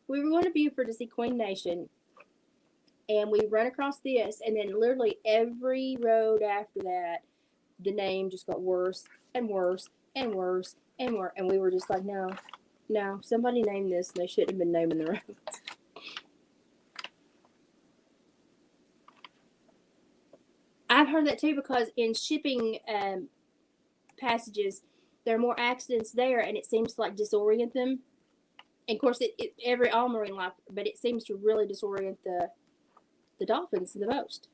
We were going to Beaufort to see Queen Nation, and we run across this, and then literally every road after that, the name just got worse and worse and worse and worse, and we were just like, no, somebody named this, and they shouldn't have been naming the roads. I've heard that too, because in shipping passages, there are more accidents there, and it seems to like disorient them. And of course, all marine life, but it seems to really disorient the dolphins the most.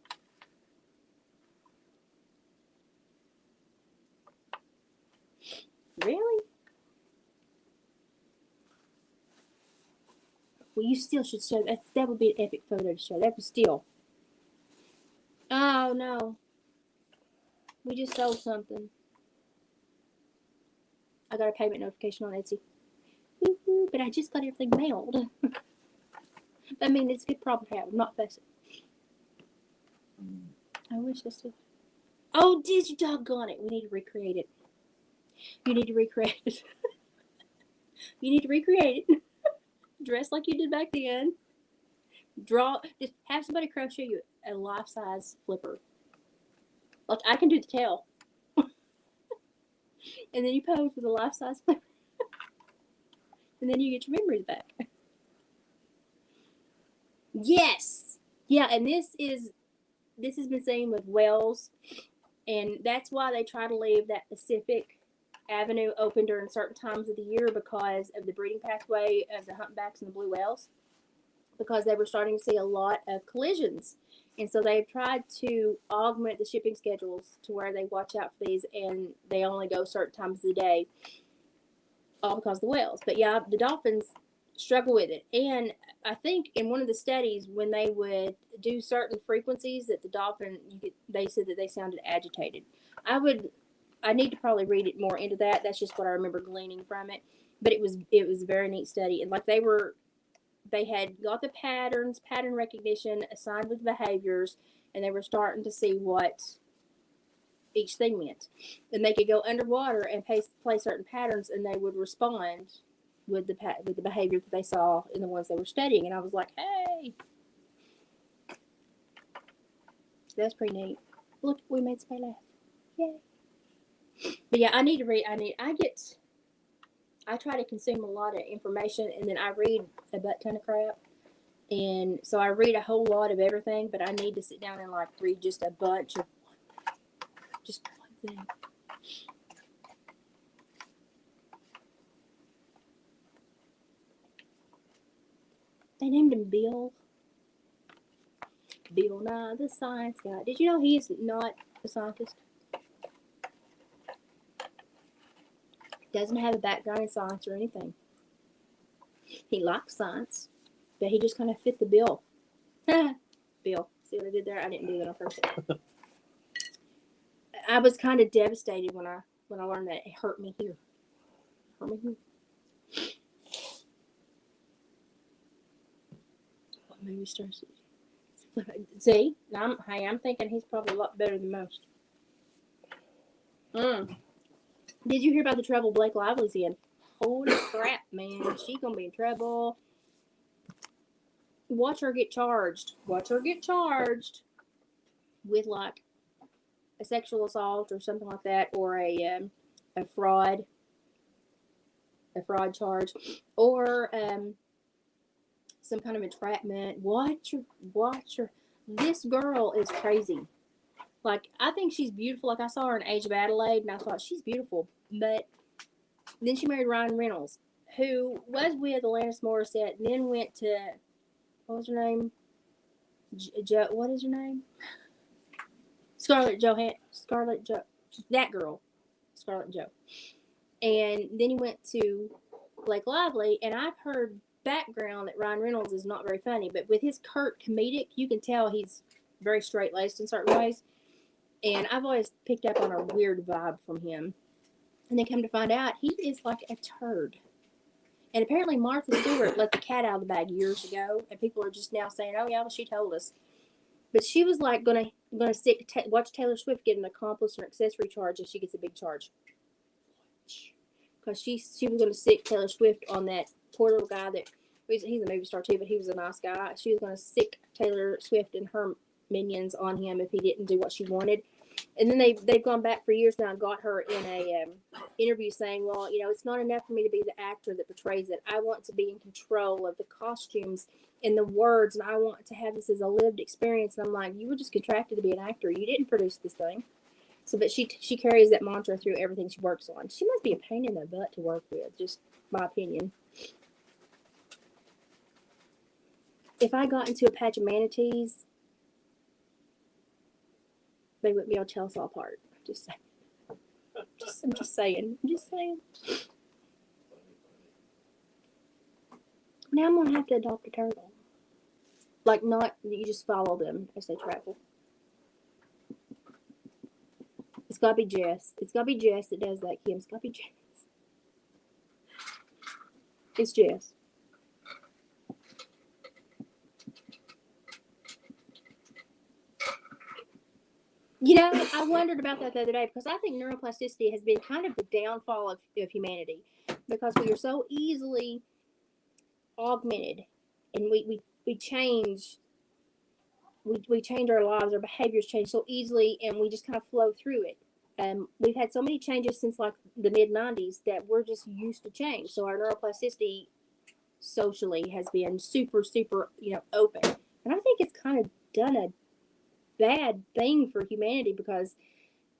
Really? Well, you still should show that. That would be an epic photo to show. That would still. Oh no. We just sold something. I got a payment notification on Etsy. Woo-hoo, but I just got everything mailed. I mean, it's a good problem to have. I'm not fussing. I wish I still. Oh, did you doggone it? We need to recreate it. You need to recreate it. You need to recreate it. Dress like you did back then. Just have somebody crochet you a life-size Flipper. Like, I can do the tail. And then you pose with a life-size Flipper. And then you get your memories back. Yes! Yeah, and this has been seen with whales. And that's why they try to leave that Pacific Avenue open during certain times of the year, because of the breeding pathway of the humpbacks and the blue whales. Because they were starting to see a lot of collisions. And so they've tried to augment the shipping schedules to where they watch out for these, and they only go certain times of the day, all because of the whales. But yeah, the dolphins struggle with it. And I think in one of the studies, when they would do certain frequencies that the dolphin, they said that they sounded agitated. I need to probably read it more into that. That's just what I remember gleaning from it. But it was a very neat study. And like they had got the pattern recognition assigned with behaviors, and they were starting to see what each thing meant. And they could go underwater and play certain patterns, and they would respond with the behavior that they saw in the ones they were studying. And I was like, hey, that's pretty neat. Look, we made somebody laugh. Yay. But yeah, I need to read. I try to consume a lot of information, and then I read a butt ton of crap. And so I read a whole lot of everything, but I need to sit down and like read just a bunch of just one thing. They named him Bill. Bill Nye, the science guy. Did you know he is not a scientist? Doesn't have a background in science or anything. He likes science, but he just kind of fit the bill. Bill. See what I did there? I didn't do that on purpose. I was kind of devastated when I learned that. It hurt me here. What movie stars? See, I'm thinking he's probably a lot better than most. Did you hear about the trouble Blake Lively's in? holy crap, man, she gonna be in trouble. Watch her get charged. Watch her get charged with like a sexual assault or something like that, or a fraud charge, or some kind of entrapment. Watch her. This girl is crazy. Like, I think she's beautiful. Like, I saw her in Age of Adelaide, and I thought she's beautiful. But then she married Ryan Reynolds, who was with Alanis Morissette, and then went to, what was her name? What is her name? Scarlett Jo. That girl. Scarlett Jo. And then he went to Blake Lively, and I've heard background that Ryan Reynolds is not very funny, but with his curt comedic, you can tell he's very straight-laced in certain ways. And I've always picked up on a weird vibe from him. And then come to find out, he is like a turd. And apparently Martha Stewart let the cat out of the bag years ago, and people are just now saying, "Oh yeah, well she told us." But she was like gonna watch Taylor Swift get an accomplice or accessory charge if she gets a big charge, because she was gonna sick Taylor Swift on that poor little guy that he's a movie star too, but he was a nice guy. She was gonna sick Taylor Swift and her minions on him if he didn't do what she wanted. And then they've gone back for years now and got her in a interview saying, well, it's not enough for me to be the actor that portrays it. I want to be in control of the costumes and the words, and I want to have this as a lived experience. And I'm like, you were just contracted to be an actor. You didn't produce this thing. So, but she carries that mantra through everything she works on. She must be a pain in the butt to work with, just my opinion. If I got into a patch of manatees, they wouldn't be able to tell us all apart. I'm just saying. Now I'm gonna have to adopt a turtle. Like, not you just follow them as they travel. It's gotta be Jess. It's gotta be Jess that does that, Kim. It's gotta be Jess. It's Jess. I wondered about that the other day because I think neuroplasticity has been kind of the downfall of humanity, because we are so easily augmented, and we change. We change our lives, our behaviors change so easily, and we just kind of flow through it. We've had so many changes since like the mid-90s that we're just used to change. So our neuroplasticity socially has been super, super, open. And I think it's kind of done a bad thing for humanity because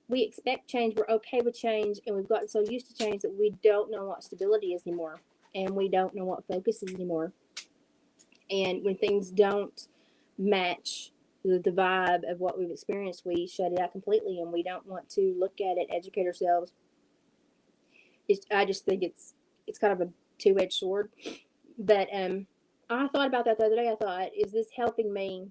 we expect change, we're okay with change, and we've gotten so used to change that we don't know what stability is anymore, and we don't know what focus is anymore. And when things don't match the vibe of what we've experienced, we shut it out completely, and we don't want to look at it, educate ourselves. I just think it's kind of a two-edged sword. But I thought about that the other day. I thought, is this helping me?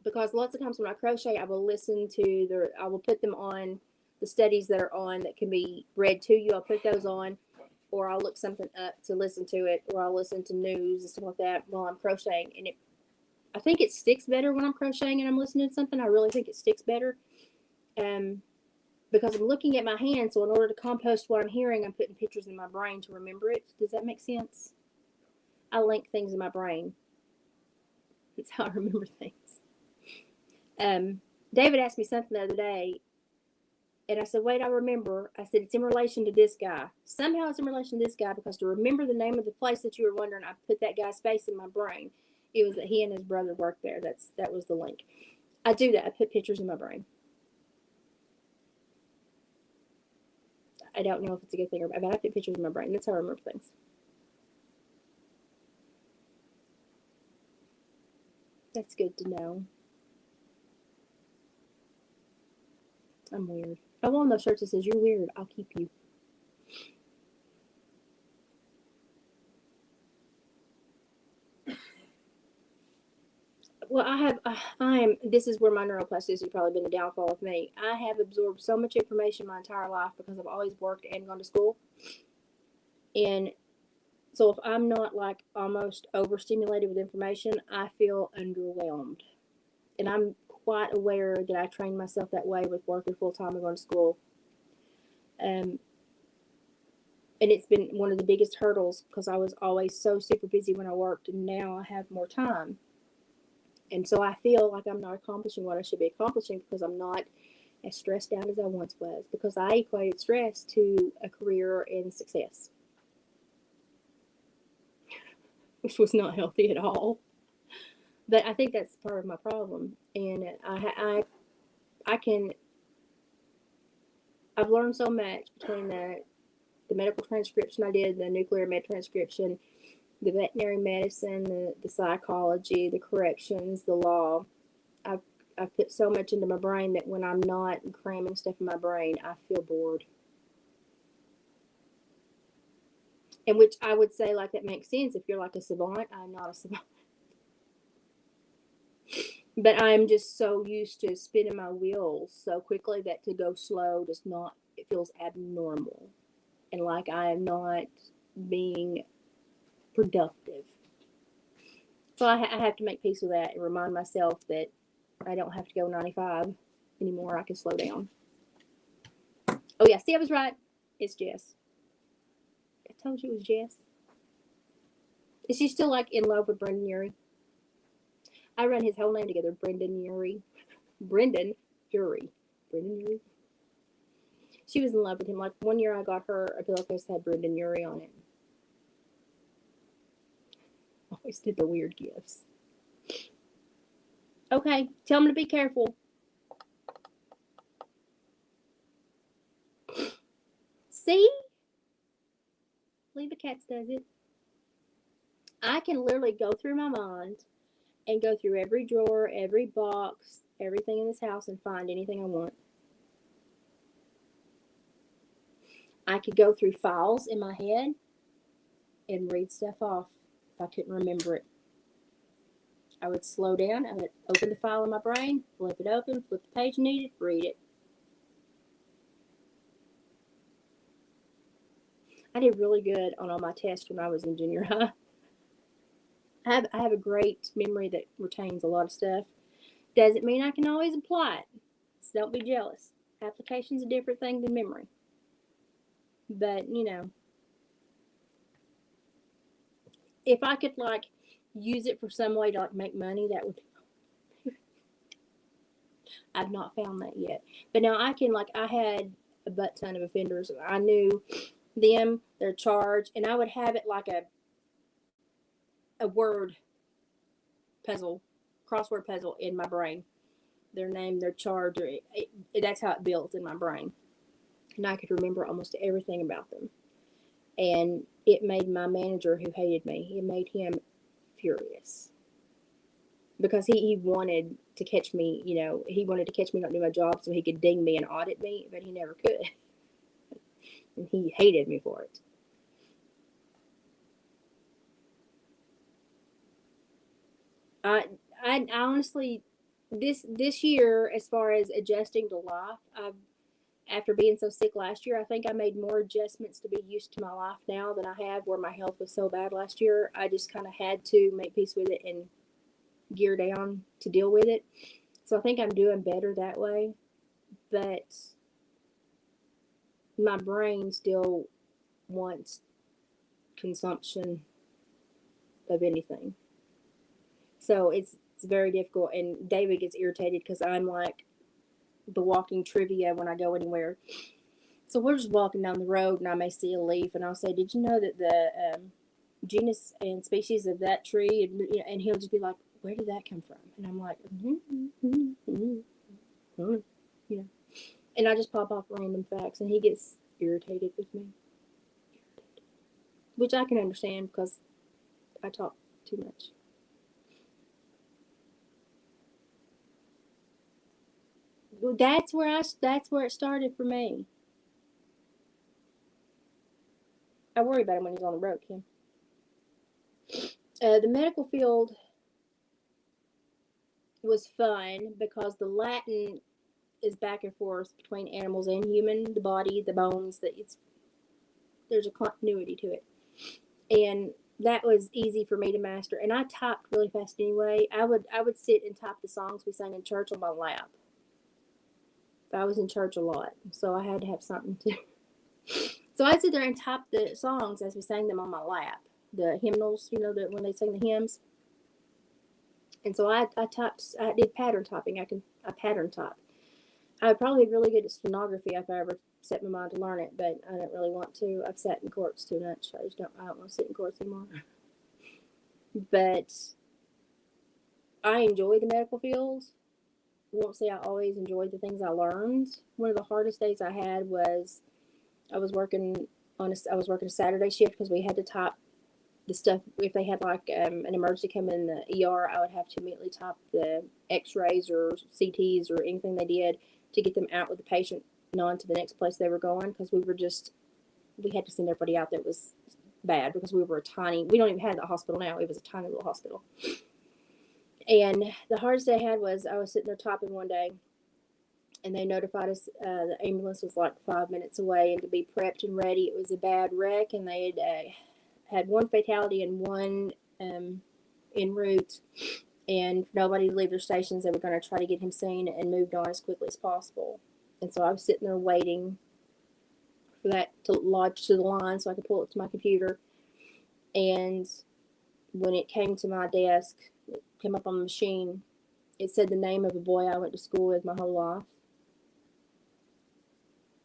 Because lots of times when I crochet, I will I will put them on the studies that are on that can be read to you. I'll put those on, or I'll look something up to listen to it, or I'll listen to news and stuff like that while I'm crocheting. And I think it sticks better when I'm crocheting and I'm listening to something. I really think it sticks better, because I'm looking at my hands. So in order to compost what I'm hearing, I'm putting pictures in my brain to remember it. Does that make sense? I link things in my brain. That's how I remember things. David asked me something the other day, and I said, wait, I remember. I said, it's in relation to this guy. Somehow it's in relation to this guy, because to remember the name of the place that you were wondering, I put that guy's face in my brain. It was that he and his brother worked there. That was the link. I do that. I put pictures in my brain. I don't know if it's a good thing or bad, but I put pictures in my brain. That's how I remember things. That's good to know. I'm weird. I want those shirts that says, you're weird, I'll keep you. Well, this is where my neuroplasticity has probably been the downfall of me. I have absorbed so much information my entire life because I've always worked and gone to school. And so if I'm not like almost overstimulated with information, I feel underwhelmed. And I'm quite aware that I trained myself that way with working full time and going to school. And it's been one of the biggest hurdles because I was always so super busy when I worked, and now I have more time. And so I feel like I'm not accomplishing what I should be accomplishing because I'm not as stressed out as I once was, because I equated stress to a career and success, which was not healthy at all. But I think that's part of my problem. And I can, I've learned so much between the medical transcription I did, the nuclear med transcription, the veterinary medicine, the psychology, the corrections, the law. I've, I've put so much into my brain that when I'm not cramming stuff in my brain, I feel bored. And which I would say, like, that makes sense if you're like a savant. I'm not a savant. But I'm just so used to spinning my wheels so quickly that to go slow does not, it feels abnormal. And like I am not being productive. So I have to make peace with that and remind myself that I don't have to go 95 anymore. I can slow down. Oh, yeah. See, I was right. It's Jess. I told you it was Jess. Is she still like in love with Brendan Urie? I run his whole name together, Brendan Urie. Brendan Urie. Brendan Urie. She was in love with him. Like one year I got her a pillowcase that had Brendan Urie on it. Always did the weird gifts. Okay, tell him to be careful. See? Leave the cats does it. I can literally go through my mind and go through every drawer, every box, everything in this house and find anything I want. I could go through files in my head and read stuff off if I couldn't remember it. I would slow down, I would open the file in my brain, flip it open, flip the page needed, read it. I did really good on all my tests when I was in junior high. I have a great memory that retains a lot of stuff. Doesn't mean I can always apply it. So don't be jealous. Application's a different thing than memory. But, if I could like use it for some way to like make money, that would, I've not found that yet. But now I can, like, I had a butt ton of offenders. I knew them, their charge, and I would have it like a word puzzle, crossword puzzle in my brain. Their name, their charge, that's how it built in my brain. And I could remember almost everything about them. And it made my manager, who hated me, it made him furious. Because he wanted to catch me, he wanted to catch me not doing my job so he could ding me and audit me, but he never could. And he hated me for it. I honestly, this year, as far as adjusting to life, after being so sick last year, I think I made more adjustments to be used to my life now than I have where my health was so bad last year. I just kind of had to make peace with it and gear down to deal with it. So I think I'm doing better that way. But my brain still wants consumption of anything. So it's very difficult. And David gets irritated because I'm like the walking trivia when I go anywhere. So we're just walking down the road and I may see a leaf and I'll say, "Did you know that the genus and species of that tree?" And he'll just be like, "Where did that come from?" And I'm like, you know. And I just pop off random facts and he gets irritated with me. Which I can understand because I talk too much. That's where it started for me. I worry about him when he's on the road, Kim. The medical field was fun because the Latin is back and forth between animals and human. The body, the bones, there's a continuity to it, and that was easy for me to master. And I typed really fast anyway. I would sit and type the songs we sang in church on my lap. I was in church a lot, so I had to have something to. So I sit there and type the songs as we sang them on my lap, the hymnals, when they sing the hymns. And so I did pattern typing. I pattern type. I would probably be really good at stenography if I ever set my mind to learn it, but I don't really want to. I've sat in courts too much. I don't want to sit in courts anymore. But I enjoy the medical field. I won't say I always enjoyed the things I learned. One of the hardest days I had was I was working I was working a Saturday shift because we had to type the stuff. If they had like an emergency come in the ER, I would have to immediately type the X-rays or CTs or anything they did to get them out with the patient and on to the next place they were going, because we had to send everybody out that was bad, because we don't even have the hospital now. It was a tiny little hospital. And the hardest day I had was I was sitting there typing one day, and they notified us the ambulance was like 5 minutes away and to be prepped and ready. It was a bad wreck, and they had one fatality and one en route, and for nobody to leave their stations. They were going to try to get him seen and moved on as quickly as possible. And so I was sitting there waiting for that to lodge to the line so I could pull it to my computer. And when it came to my desk, it came up on the machine, it said the name of a boy I went to school with my whole life.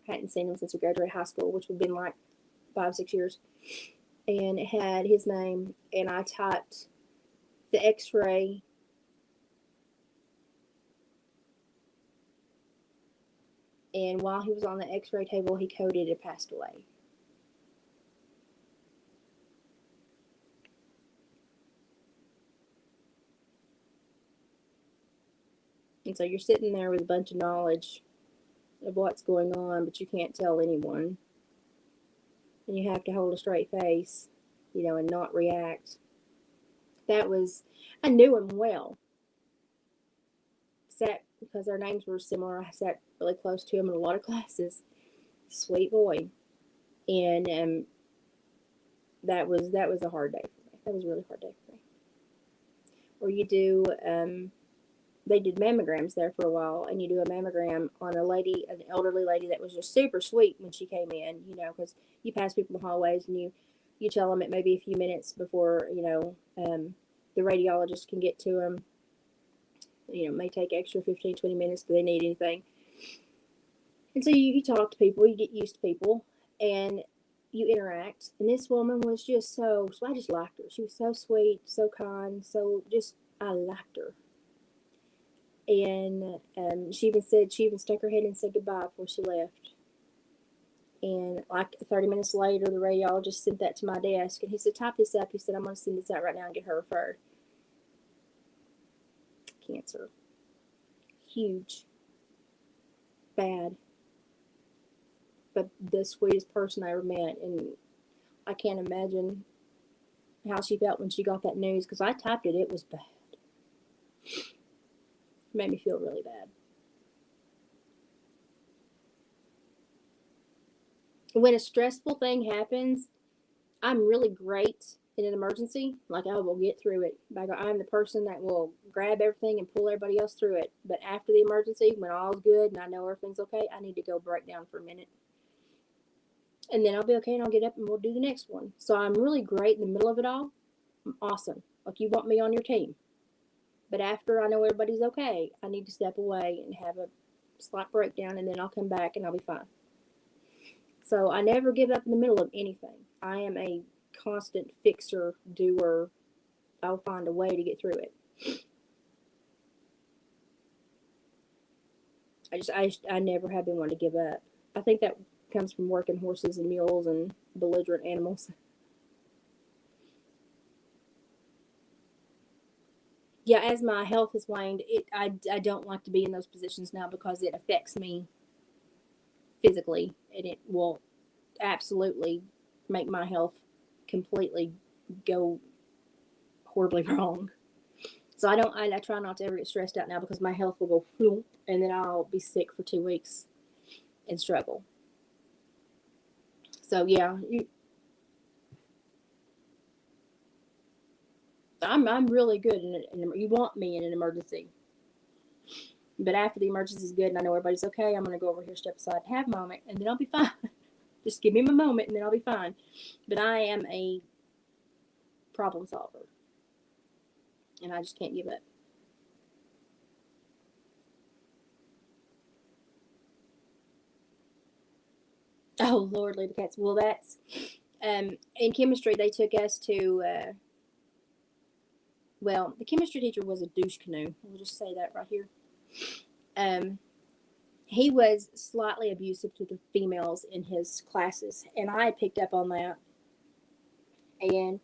I hadn't seen him since we graduated high school, which would have been like 5-6 years. And it had his name, and I typed the X-ray. And while he was on the X-ray table, he coded and passed away. And so you're sitting there with a bunch of knowledge of what's going on, but you can't tell anyone. And you have to hold a straight face, and not react. I knew him well. Because our names were similar, I sat really close to him in a lot of classes. Sweet boy. And that was a hard day for me. That was a really hard day for me. Or you do, they did mammograms there for a while, and you do a mammogram on an elderly lady that was just super sweet when she came in, because you pass people in the hallways, and you tell them it may be a few minutes before, the radiologist can get to them. It may take extra 15, 20 minutes if they need anything. And so you talk to people, you get used to people, and you interact. And this woman was just so I just liked her. She was so sweet, so kind, I liked her. And she even stuck her head and said goodbye before she left. And like 30 minutes later, the radiologist sent that to my desk, and he said, type this up. He said, I'm going to send this out right now and get her referred. Cancer. Huge. Bad. But the sweetest person I ever met. And I can't imagine how she felt when she got that news, because I typed it. It was bad. It made me feel really bad. When a stressful thing happens, I'm really great in an emergency. Like, I will get through it. I'm the person that will grab everything and pull everybody else through it. But after the emergency, when all's good and I know everything's okay, I need to go break down for a minute. And then I'll be okay, and I'll get up and we'll do the next one. So I'm really great in the middle of it all. I'm awesome. Like, you want me on your team. But after I know everybody's okay, I need to step away and have a slight breakdown, and then I'll come back and I'll be fine. So I never give up in the middle of anything. I am a constant fixer, doer. I'll find a way to get through it. I never have been one to give up. I think that comes from working horses and mules and belligerent animals. Yeah, as my health has waned, I don't like to be in those positions now, because it affects me physically, and it will absolutely make my health completely go horribly wrong. So I try not to ever get stressed out now, because my health will go, and then I'll be sick for 2 weeks and struggle. So yeah, I'm really good you want me in an emergency. But after the emergency is good and I know everybody's okay, I'm going to go over here, step aside, have a moment, and then I'll be fine. Just give me a moment and then I'll be fine. But I am a problem solver. And I just can't give up. Oh, Lord, leave the cats. Well, that's, in chemistry, they took us to, well, the chemistry teacher was a douche canoe. We'll just say that right here. Um, he was slightly abusive to the females in his classes, and I picked up on that. And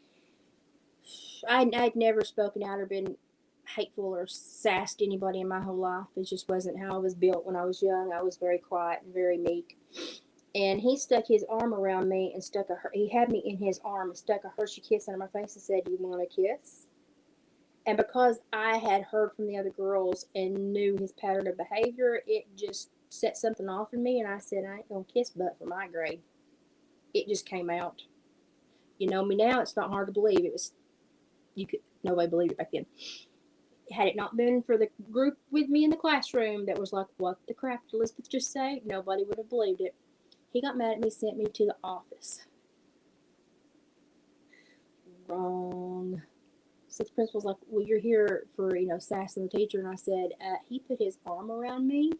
I'd never spoken out or been hateful or sassed anybody in my whole life. It just wasn't how I was built when I was young. I was very quiet and very meek. And he stuck his arm around me and he had me in his arm and stuck a Hershey kiss under my face and said, "You want a kiss?" And because I had heard from the other girls and knew his pattern of behavior, it just set something off in me. And I said, "I ain't gonna kiss butt for my grade." It just came out. You know me now; it's not hard to believe. It was nobody believed it back then. Had it not been for the group with me in the classroom that was like, "What the crap did Elizabeth just say?" Nobody would have believed it. He got mad at me, sent me to the office. Wrong. So the principal's like, "Well, you're here for, sassing the teacher." And I said, he put his arm around me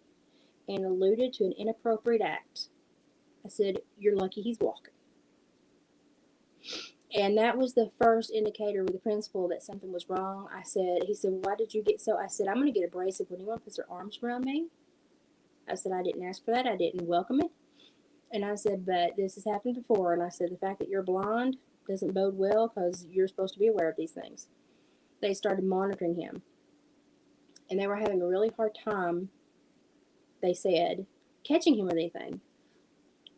and alluded to an inappropriate act. I said, "You're lucky he's walking." And that was the first indicator with the principal that something was wrong. He said, "Why did you get so?" I said, "I'm going to get abrasive when anyone puts their arms around me." I said, "I didn't ask for that. I didn't welcome it." And I said, "But this has happened before." And I said, "The fact that you're blonde doesn't bode well because you're supposed to be aware of these things." They started monitoring him. And they were having a really hard time, they said, catching him with anything.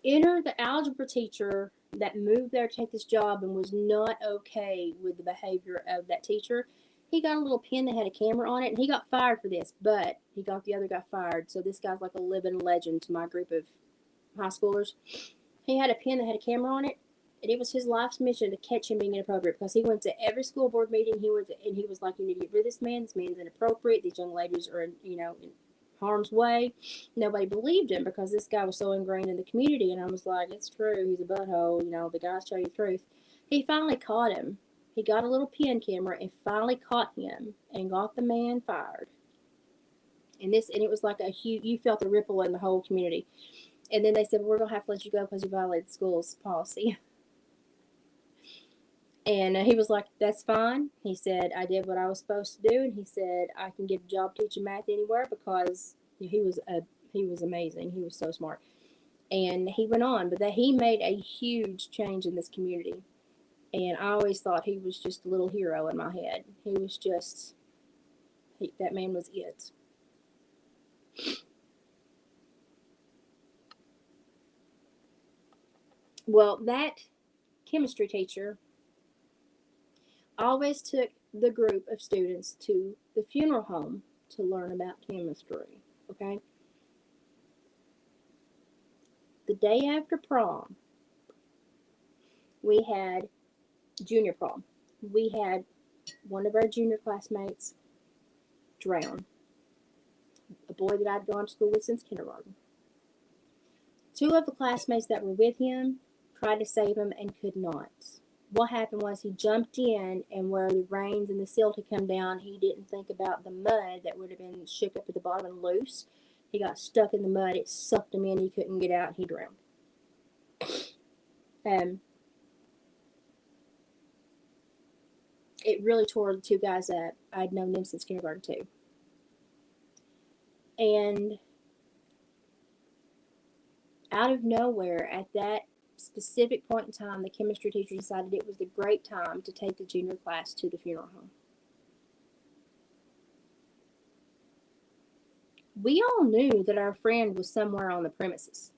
Enter the algebra teacher that moved there to take this job and was not okay with the behavior of that teacher. He got a little pen that had a camera on it, and he got fired for this, but he got the other guy fired. So this guy's like a living legend to my group of high schoolers. He had a pen that had a camera on it, and it was his life's mission to catch him being inappropriate because he went to every school board meeting. He was like, "You need to get rid of this man. This man's inappropriate. These young ladies are, in harm's way." Nobody believed him because this guy was so ingrained in the community. And I was like, "It's true. He's a butthole. The guys tell you the truth." He finally caught him. He got a little pen camera and finally caught him and got the man fired. And it was like you felt a ripple in the whole community. And then they said, "We're going to have to let you go because you violated school's policy." And he was like, "That's fine." He said, "I did what I was supposed to do." And he said, "I can get a job teaching math anywhere," because he was amazing. He was so smart. And he went on, but he made a huge change in this community. And I always thought he was just a little hero in my head. That man was it. Well, that chemistry teacher always took the group of students to the funeral home to learn about chemistry. Okay? The day after prom, we had junior prom. We had one of our junior classmates drown, a boy that I'd gone to school with since kindergarten. Two of the classmates that were with him tried to save him and could not. What happened was he jumped in, and where the rains and the silt had come down, he didn't think about the mud that would have been shook up at the bottom and loose. He got stuck in the mud. It sucked him in. He couldn't get out. And he drowned. It really tore the two guys up. I'd known them since kindergarten too. And out of nowhere, at that specific point in time, the chemistry teacher decided it was the great time to take the junior class to the funeral home. We all knew that our friend was somewhere on the premises.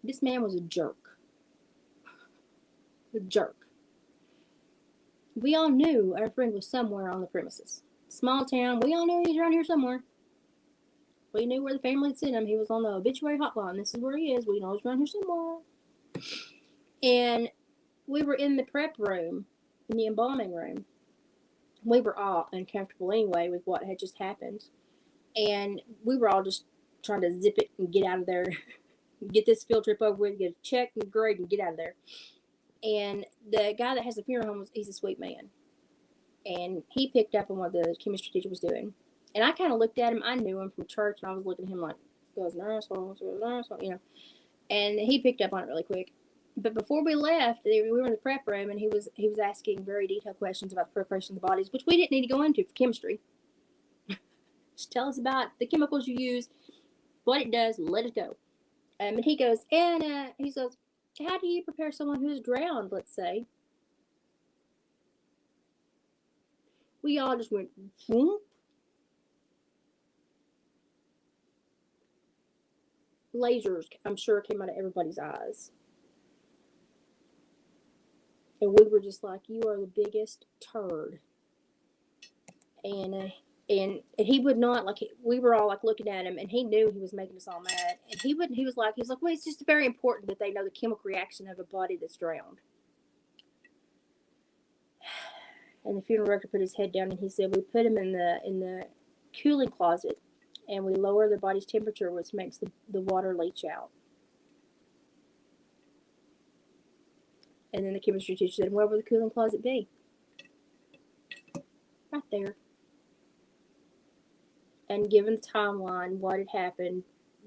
This man was a jerk. A jerk. We all knew our friend was somewhere on the premises. Small town, we all knew he was around here somewhere. We knew where the family had sent him. He was on the obituary hotline. This is where he is. We know he's around here somewhere. And we were in the prep room, in the embalming room. We were all uncomfortable anyway with what had just happened. And we were all just trying to zip it and get out of there, get this field trip over with, get a check and grade and get out of there. And the guy that has the funeral home, he's a sweet man. And he picked up on what the chemistry teacher was doing. And I kind of looked at him. I knew him from church, and I was looking at him like, this guy's an asshole, you know. And he picked up on it really quick. But before we left, we were in the prep room, and he was asking very detailed questions about the preparation of the bodies, which we didn't need to go into for chemistry. Just tell us about the chemicals you use, what it does, let it go. And he goes, how do you prepare someone who's drowned, let's say? We all just went, whoop. Lasers, I'm sure, came out of everybody's eyes. And we were just like, you are the biggest turd. And he would not, like, we were all like looking at him, and he knew he was making us all mad. And he was like, well, it's just very important that they know the chemical reaction of a body that's drowned. And the funeral director put his head down, and he said, we put him in the cooling closet, and we lower the body's temperature, which makes the water leach out. And then the chemistry teacher said, where will the cooling closet be? Right there. And given the timeline, what had happened,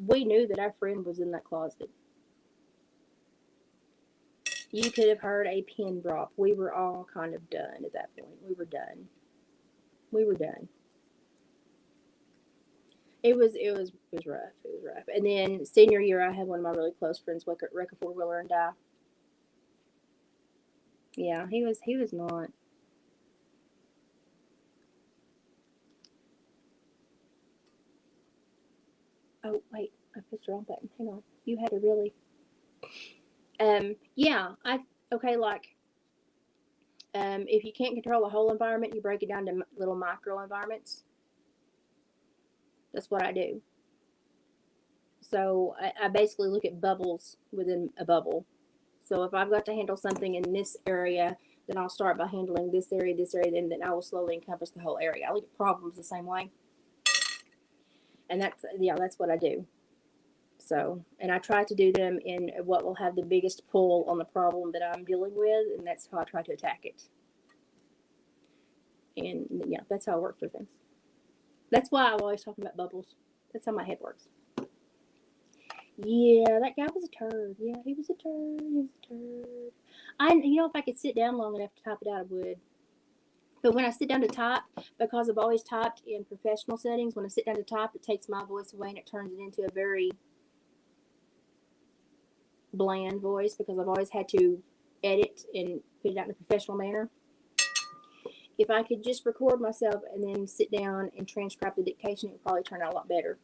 we knew that our friend was in that closet. You could have heard a pin drop. We were all kind of done at that point. We were done. It was rough. It was rough. And then senior year, I had one of my really close friends wreck a four-wheeler and die. Yeah, he was not. Oh, wait, I pushed the wrong button. Hang on. You had to really. Yeah, if you can't control the whole environment, you break it down to little micro environments. That's what I do. So I basically look at bubbles within a bubble. So if I've got to handle something in this area, then I'll start by handling this area, then I will slowly encompass the whole area. I look at problems the same way. And that's what I do. So, and I try to do them in what will have the biggest pull on the problem that I'm dealing with, and that's how I try to attack it. And yeah, that's how I work through things. That's why I'm always talking about bubbles. That's how my head works. Yeah, that guy was a turd. Yeah, he was a turd. If I could sit down long enough to type it out, I would. But when I sit down to type, because I've always typed in professional settings, when I sit down to type, it takes my voice away and it turns it into a very bland voice, because I've always had to edit and put it out in a professional manner. If I could just record myself and then sit down and transcribe the dictation, it would probably turn out a lot better.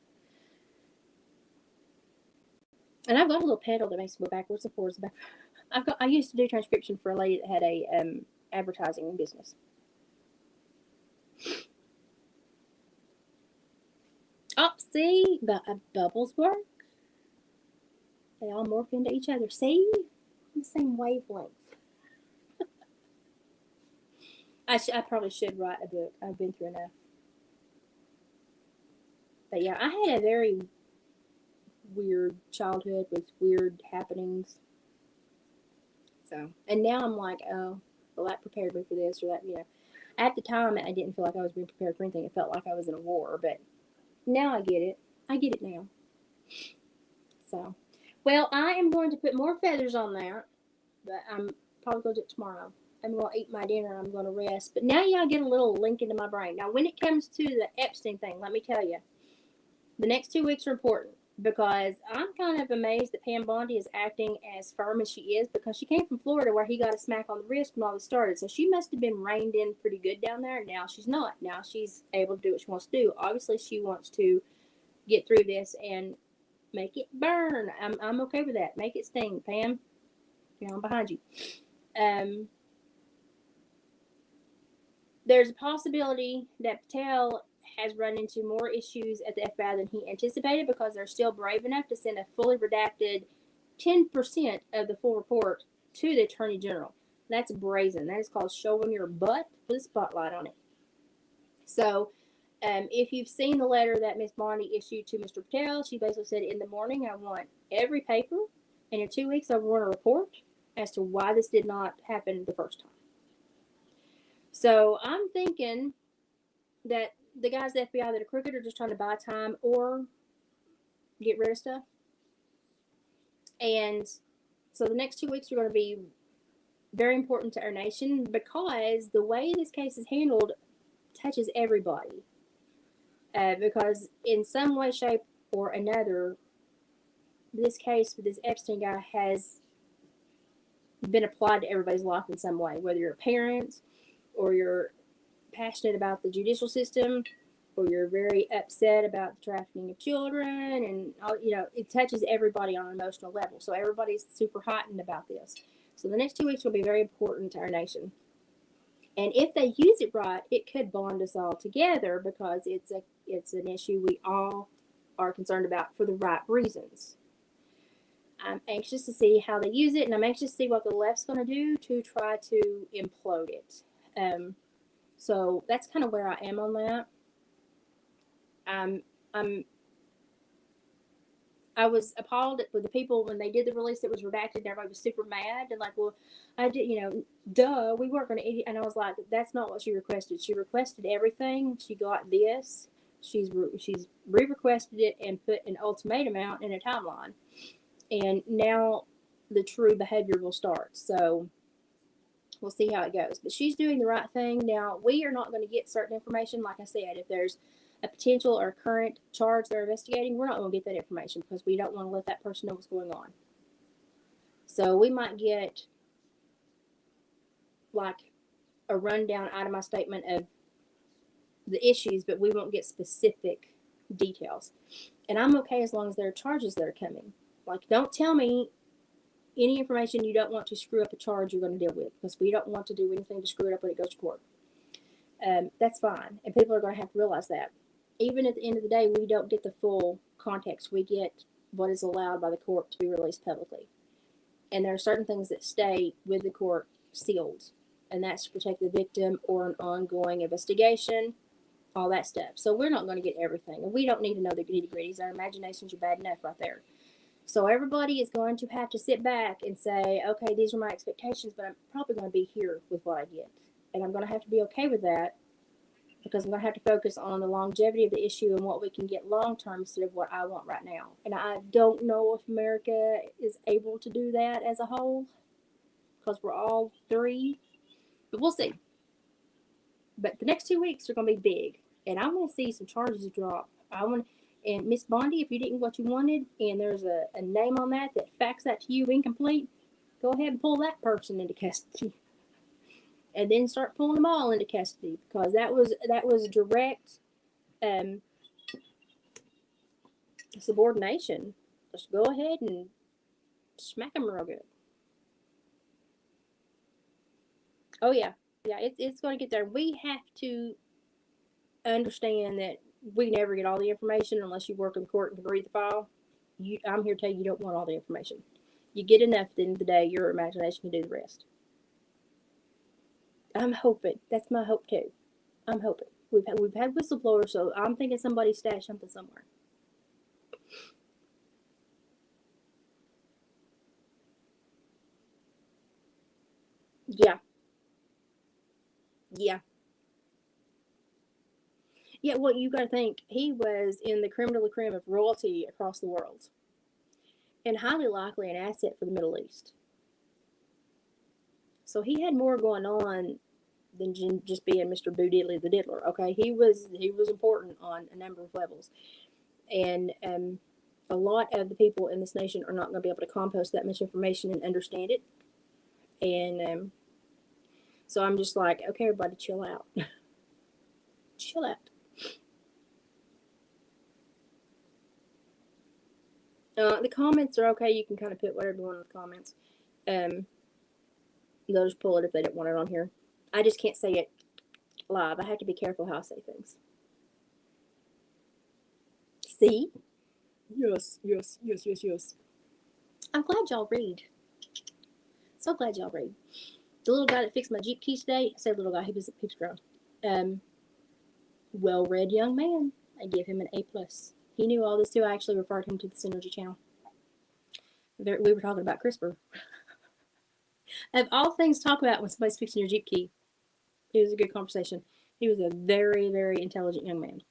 And I've got a little pedal that makes me go backwards and forwards. I used to do transcription for a lady that had a advertising business. Oh, see, bubbles work. They all morph into each other. See, the same wavelength. I probably should write a book. I've been through enough. But yeah, I had a very weird childhood with weird happenings. So, and now I'm like, oh, well, that prepared me for this or that, At the time, I didn't feel like I was being prepared for anything. It felt like I was in a war, but now I get it. I get it now. So, well, I am going to put more feathers on that, but I'm probably going to do it tomorrow. I'm going to eat my dinner. I'm going to rest. But now y'all get a little link into my brain. Now, when it comes to the Epstein thing, let me tell you, the next 2 weeks are important, because I'm kind of amazed that Pam Bondi is acting as firm as she is, because she came from Florida where he got a smack on the wrist when all this started. So she must have been reined in pretty good down there. Now she's not. Now she's able to do what she wants to do. Obviously, she wants to get through this and make it burn. I'm okay with that. Make it sting, Pam. I'm behind you. There's a possibility that Patel has run into more issues at the FBI than he anticipated, because they're still brave enough to send a fully redacted 10% of the full report to the Attorney General. That's brazen. That is called showing your butt with a spotlight on it. So If you've seen the letter that Miss Bondi issued to Mr. Patel, she basically said, in the morning, I want every paper, and in 2 weeks, I want a report as to why this did not happen the first time. So I'm thinking that the guys at the FBI that are crooked are just trying to buy time or get rid of stuff. And so the next 2 weeks are going to be very important to our nation because the way this case is handled touches everybody. Because in some way, shape, or another, this case with this Epstein guy has been applied to everybody's life in some way, whether you're a parent or you're passionate about the judicial system or you're very upset about the trafficking of children, and it touches everybody on an emotional level. So everybody's super heightened about this. So the next 2 weeks will be very important to our nation. And if they use it right, it could bond us all together because it's an issue we all are concerned about for the right reasons. I'm anxious to see how they use it, and I'm anxious to see what the left's going to do to try to implode it. So that's kind of where I am on that. I was appalled with the people when they did the release that was redacted, and everybody was super mad and like, well, I did, duh, we weren't going to. And I was like, that's not what she requested. She requested everything. She got this. She's re-requested it and put an ultimatum out in a timeline. And now the true behavior will start. So we'll see how it goes. But she's doing the right thing. Now, we are not going to get certain information. Like I said, if there's a potential or current charge they're investigating, we're not going to get that information because we don't want to let that person know what's going on. So we might get like a rundown itemized statement of the issues, but we won't get specific details. And I'm okay as long as there are charges that are coming. Like, don't tell me any information you don't want to screw up a charge you're going to deal with, because we don't want to do anything to screw it up when it goes to court. That's fine. And people are going to have to realize that. Even at the end of the day, we don't get the full context. We get what is allowed by the court to be released publicly. And there are certain things that stay with the court sealed. And that's to protect the victim or an ongoing investigation, all that stuff. So we're not going to get everything. And we don't need to know the nitty-gritties. Our imaginations are bad enough right there. So everybody is going to have to sit back and say, okay, these are my expectations, but I'm probably going to be here with what I get. And I'm going to have to be okay with that, because I'm going to have to focus on the longevity of the issue and what we can get long-term instead of what I want right now. And I don't know if America is able to do that as a whole, because we're all three. But we'll see. But the next 2 weeks are going to be big. And I want to see some charges drop. And Miss Bondi, if you didn't get what you wanted, and there's a name on that faxed that to you incomplete, go ahead and pull that person into custody. And then start pulling them all into custody, because that was direct subordination. Just go ahead and smack them real good. Oh yeah, it's going to get there. We have to understand that we never get all the information unless you work in court and can read the file. I'm here to tell you, you don't want all the information. You get enough at the end of the day, your imagination can do the rest. I'm hoping. That's my hope too. I'm hoping. We've had whistleblowers, so I'm thinking somebody stashed something somewhere. Yeah. Yeah. Yeah, well, you got to think, he was in the creme de la creme of royalty across the world, and highly likely an asset for the Middle East. So he had more going on than just being Mr. Boo Diddley the Diddler. Okay, he was important on a number of levels, and a lot of the people in this nation are not going to be able to compost that much information and understand it. And so I'm just like, okay, everybody, chill out, chill out. The comments are okay. You can kind of put whatever you want in the comments. They'll just pull it if they don't want it on here. I just can't say it live. I have to be careful how I say things. See? Yes. I'm glad y'all read. So glad y'all read. The little guy that fixed my Jeep keys today, I said little guy, he was grown. Well-read young man. I give him an A plus. He knew all this too. I actually referred him to the Synergy channel. We were talking about CRISPR. Of all things to talk about when somebody's fixing your Jeep key, it was a good conversation. He was a very, very intelligent young man.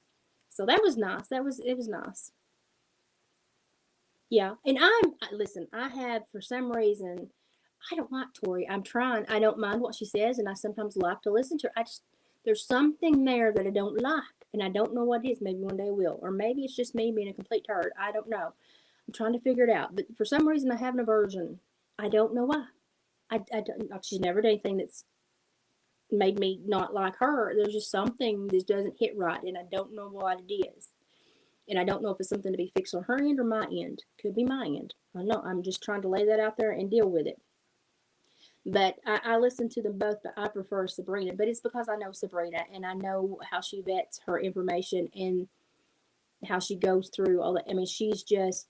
So that was nice. It was nice. Yeah, and listen. I have for some reason I don't like Tori. I'm trying. I don't mind what she says, and I sometimes like to listen to her. I just there's something there that I don't like, and I don't know what it is. Maybe one day I will, or maybe it's just me being a complete turd. I don't know. I'm trying to figure it out, but for some reason I have an aversion. I don't know why. I don't. She's never done anything that's made me not like her. There's just something that doesn't hit right, and I don't know what it is. And I don't know if it's something to be fixed on her end or my end. Could be my end. I don't know. I'm just trying to lay that out there and deal with it. But I listen to them both, but I prefer Sabrina. But it's because I know Sabrina and I know how she vets her information and how she goes through all that. I mean, she's just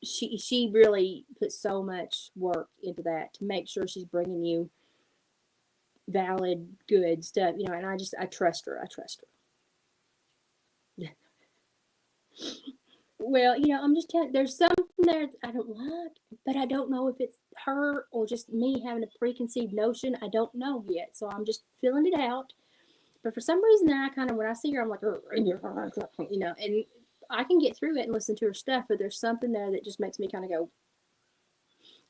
she really puts so much work into that to make sure she's bringing you valid, good stuff. And I trust her. I trust her. Well, I'm just telling. There's something there I don't like, but I don't know if it's her or just me having a preconceived notion. I don't know yet, so I'm just filling it out. But for some reason, I kind of when I see her, I'm like, and I can get through it and listen to her stuff. But there's something there that just makes me kind of go,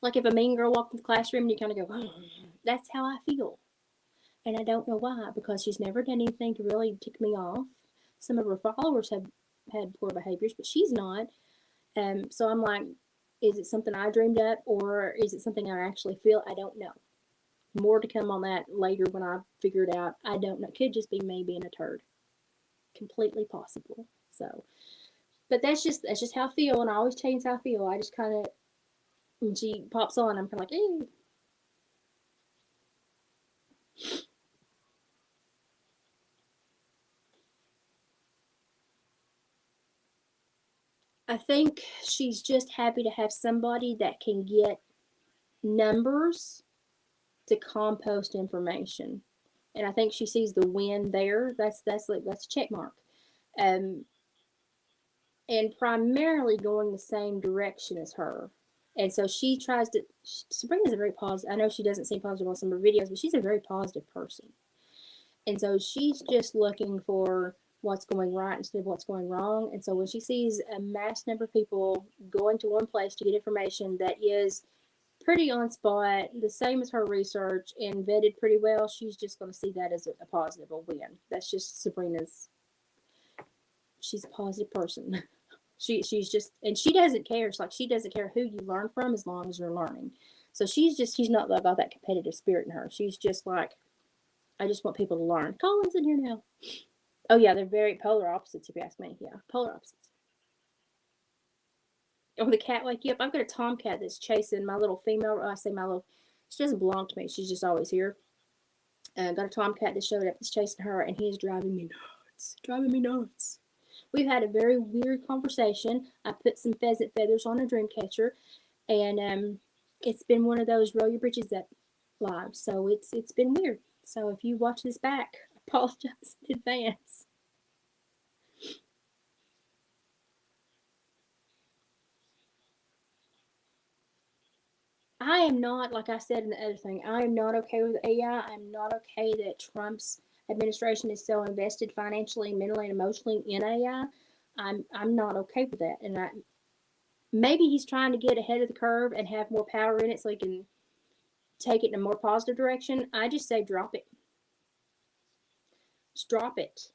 like if a mean girl walked in the classroom and you kind of go, that's how I feel, and I don't know why because she's never done anything to really tick me off. Some of her followers have had poor behaviors, but she's not. So I'm like, is it something I dreamed up or is it something I actually feel? I don't know. More to come on that later when I figure it out. I don't know. It could just be me being a turd. Completely possible. So, but that's just how I feel, and I always change how I feel. I just kind of when she pops on, I'm kind of like, eh. I think she's just happy to have somebody that can get numbers to compost information, and I think she sees the win there. That's a check mark. Um, and primarily going the same direction as her. And so she tries to. Sabrina's a very positive. I know she doesn't seem positive on some of her videos, but she's a very positive person. And so she's just looking for what's going right instead of what's going wrong. And so when she sees a mass number of people going to one place to get information that is pretty on spot, the same as her research and vetted pretty well, she's just going to see that as a positive, a win. That's just Sabrina's. She's a positive person. She's just and she doesn't care. It's like she doesn't care who you learn from as long as you're learning. So she's not got that competitive spirit in her. She's just like I just want people to learn. Colin's in here now. Oh yeah, they're very polar opposites if you ask me. Yeah, polar opposites. Oh, the cat wake you up. I've got a tomcat that's chasing my little female. I say my little. She doesn't belong to me. She's just always here. I've got a tomcat that showed up that's chasing her, and he is driving me nuts. Driving me nuts. We've had a very weird conversation. I put some pheasant feathers on a dream catcher, and it's been one of those roll your britches up lives. So it's been weird. So if you watch this back, I apologize in advance. I am not, like I said in the other thing, I am not okay with AI. I'm not okay that Trump's administration is so invested financially, mentally, and emotionally in AI. I'm not okay with that, and maybe he's trying to get ahead of the curve and have more power in it so he can take it in a more positive direction. I just say drop it. Just drop it.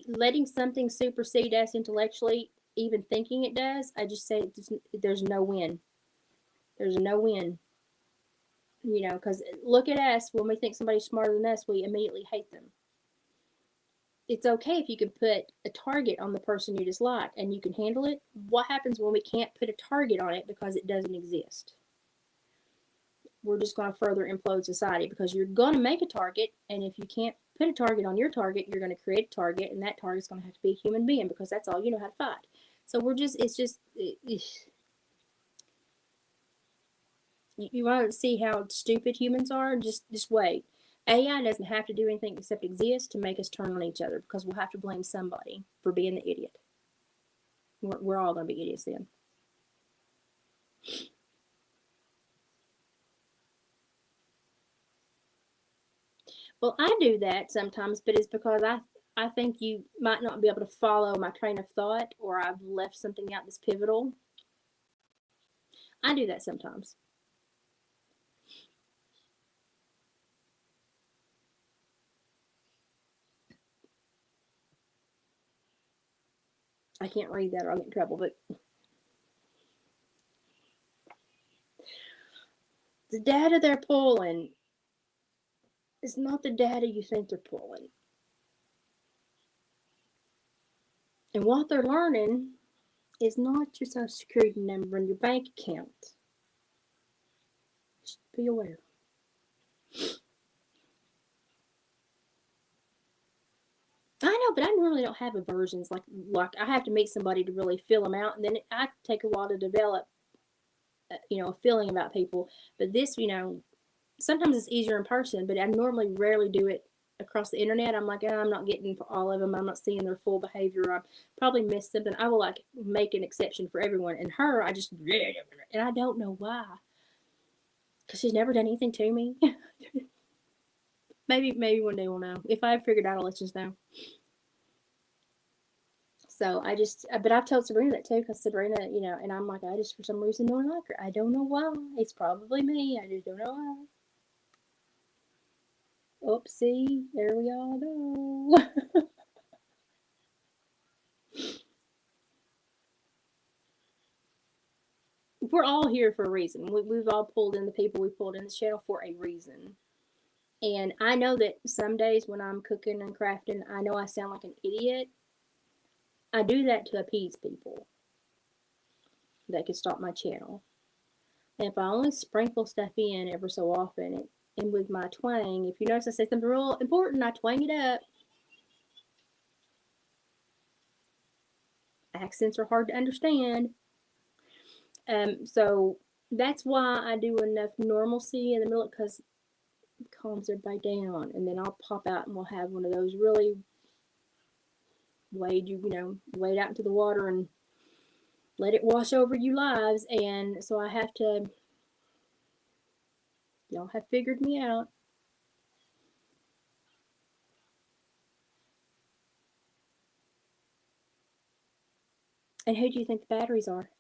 Letting something supersede us intellectually, even thinking it does. I just say there's no win. There's no win. Because look at us. When we think somebody's smarter than us, we immediately hate them. It's okay if you can put a target on the person you dislike and you can handle it. What happens when we can't put a target on it because it doesn't exist? We're just going to further implode society because you're going to make a target, and if you can't put a target on your target, you're going to create a target, and that target's going to have to be a human being because that's all you know how to fight. So you want to see how stupid humans are? Just wait. AI doesn't have to do anything except exist to make us turn on each other because we'll have to blame somebody for being the idiot. We're all going to be idiots then. Well, I do that sometimes, but it's because I think you might not be able to follow my train of thought or I've left something out that's pivotal. I do that sometimes. I can't read that or I'll get in trouble, but the data they're pulling is not the data you think they're pulling. And what they're learning is not your social security number and your bank account. Just be aware. I know, but I normally don't have aversions. Like I have to meet somebody to really fill them out, and then I take a while to develop, a feeling about people. But this, sometimes it's easier in person, but I normally rarely do it across the internet. I'm like, oh, I'm not getting for all of them. I'm not seeing their full behavior. I probably missed something. I will like make an exception for everyone. And her, I just, and I don't know why, because she's never done anything to me. maybe one day we'll know. If I figured out, I'll let you know. So but I've told Sabrina that too, because Sabrina, and I'm like, I just for some reason don't like her. I don't know why. It's probably me. I just don't know why. Oopsie, there we all go. We're all here for a reason. We've all pulled in the people we pulled in this channel for a reason. And I know that some days when I'm cooking and crafting, I know I sound like an idiot. I do that to appease people that could stop my channel. And if I only sprinkle stuff in ever so often, and with my twang, if you notice I say something real important, I twang it up. Accents are hard to understand. So that's why I do enough normalcy in the middle, because it calms everybody down. And then I'll pop out and we'll have one of those really wade out into the water and let it wash over you lives. And so I have to, y'all have figured me out. And who do you think the batteries are?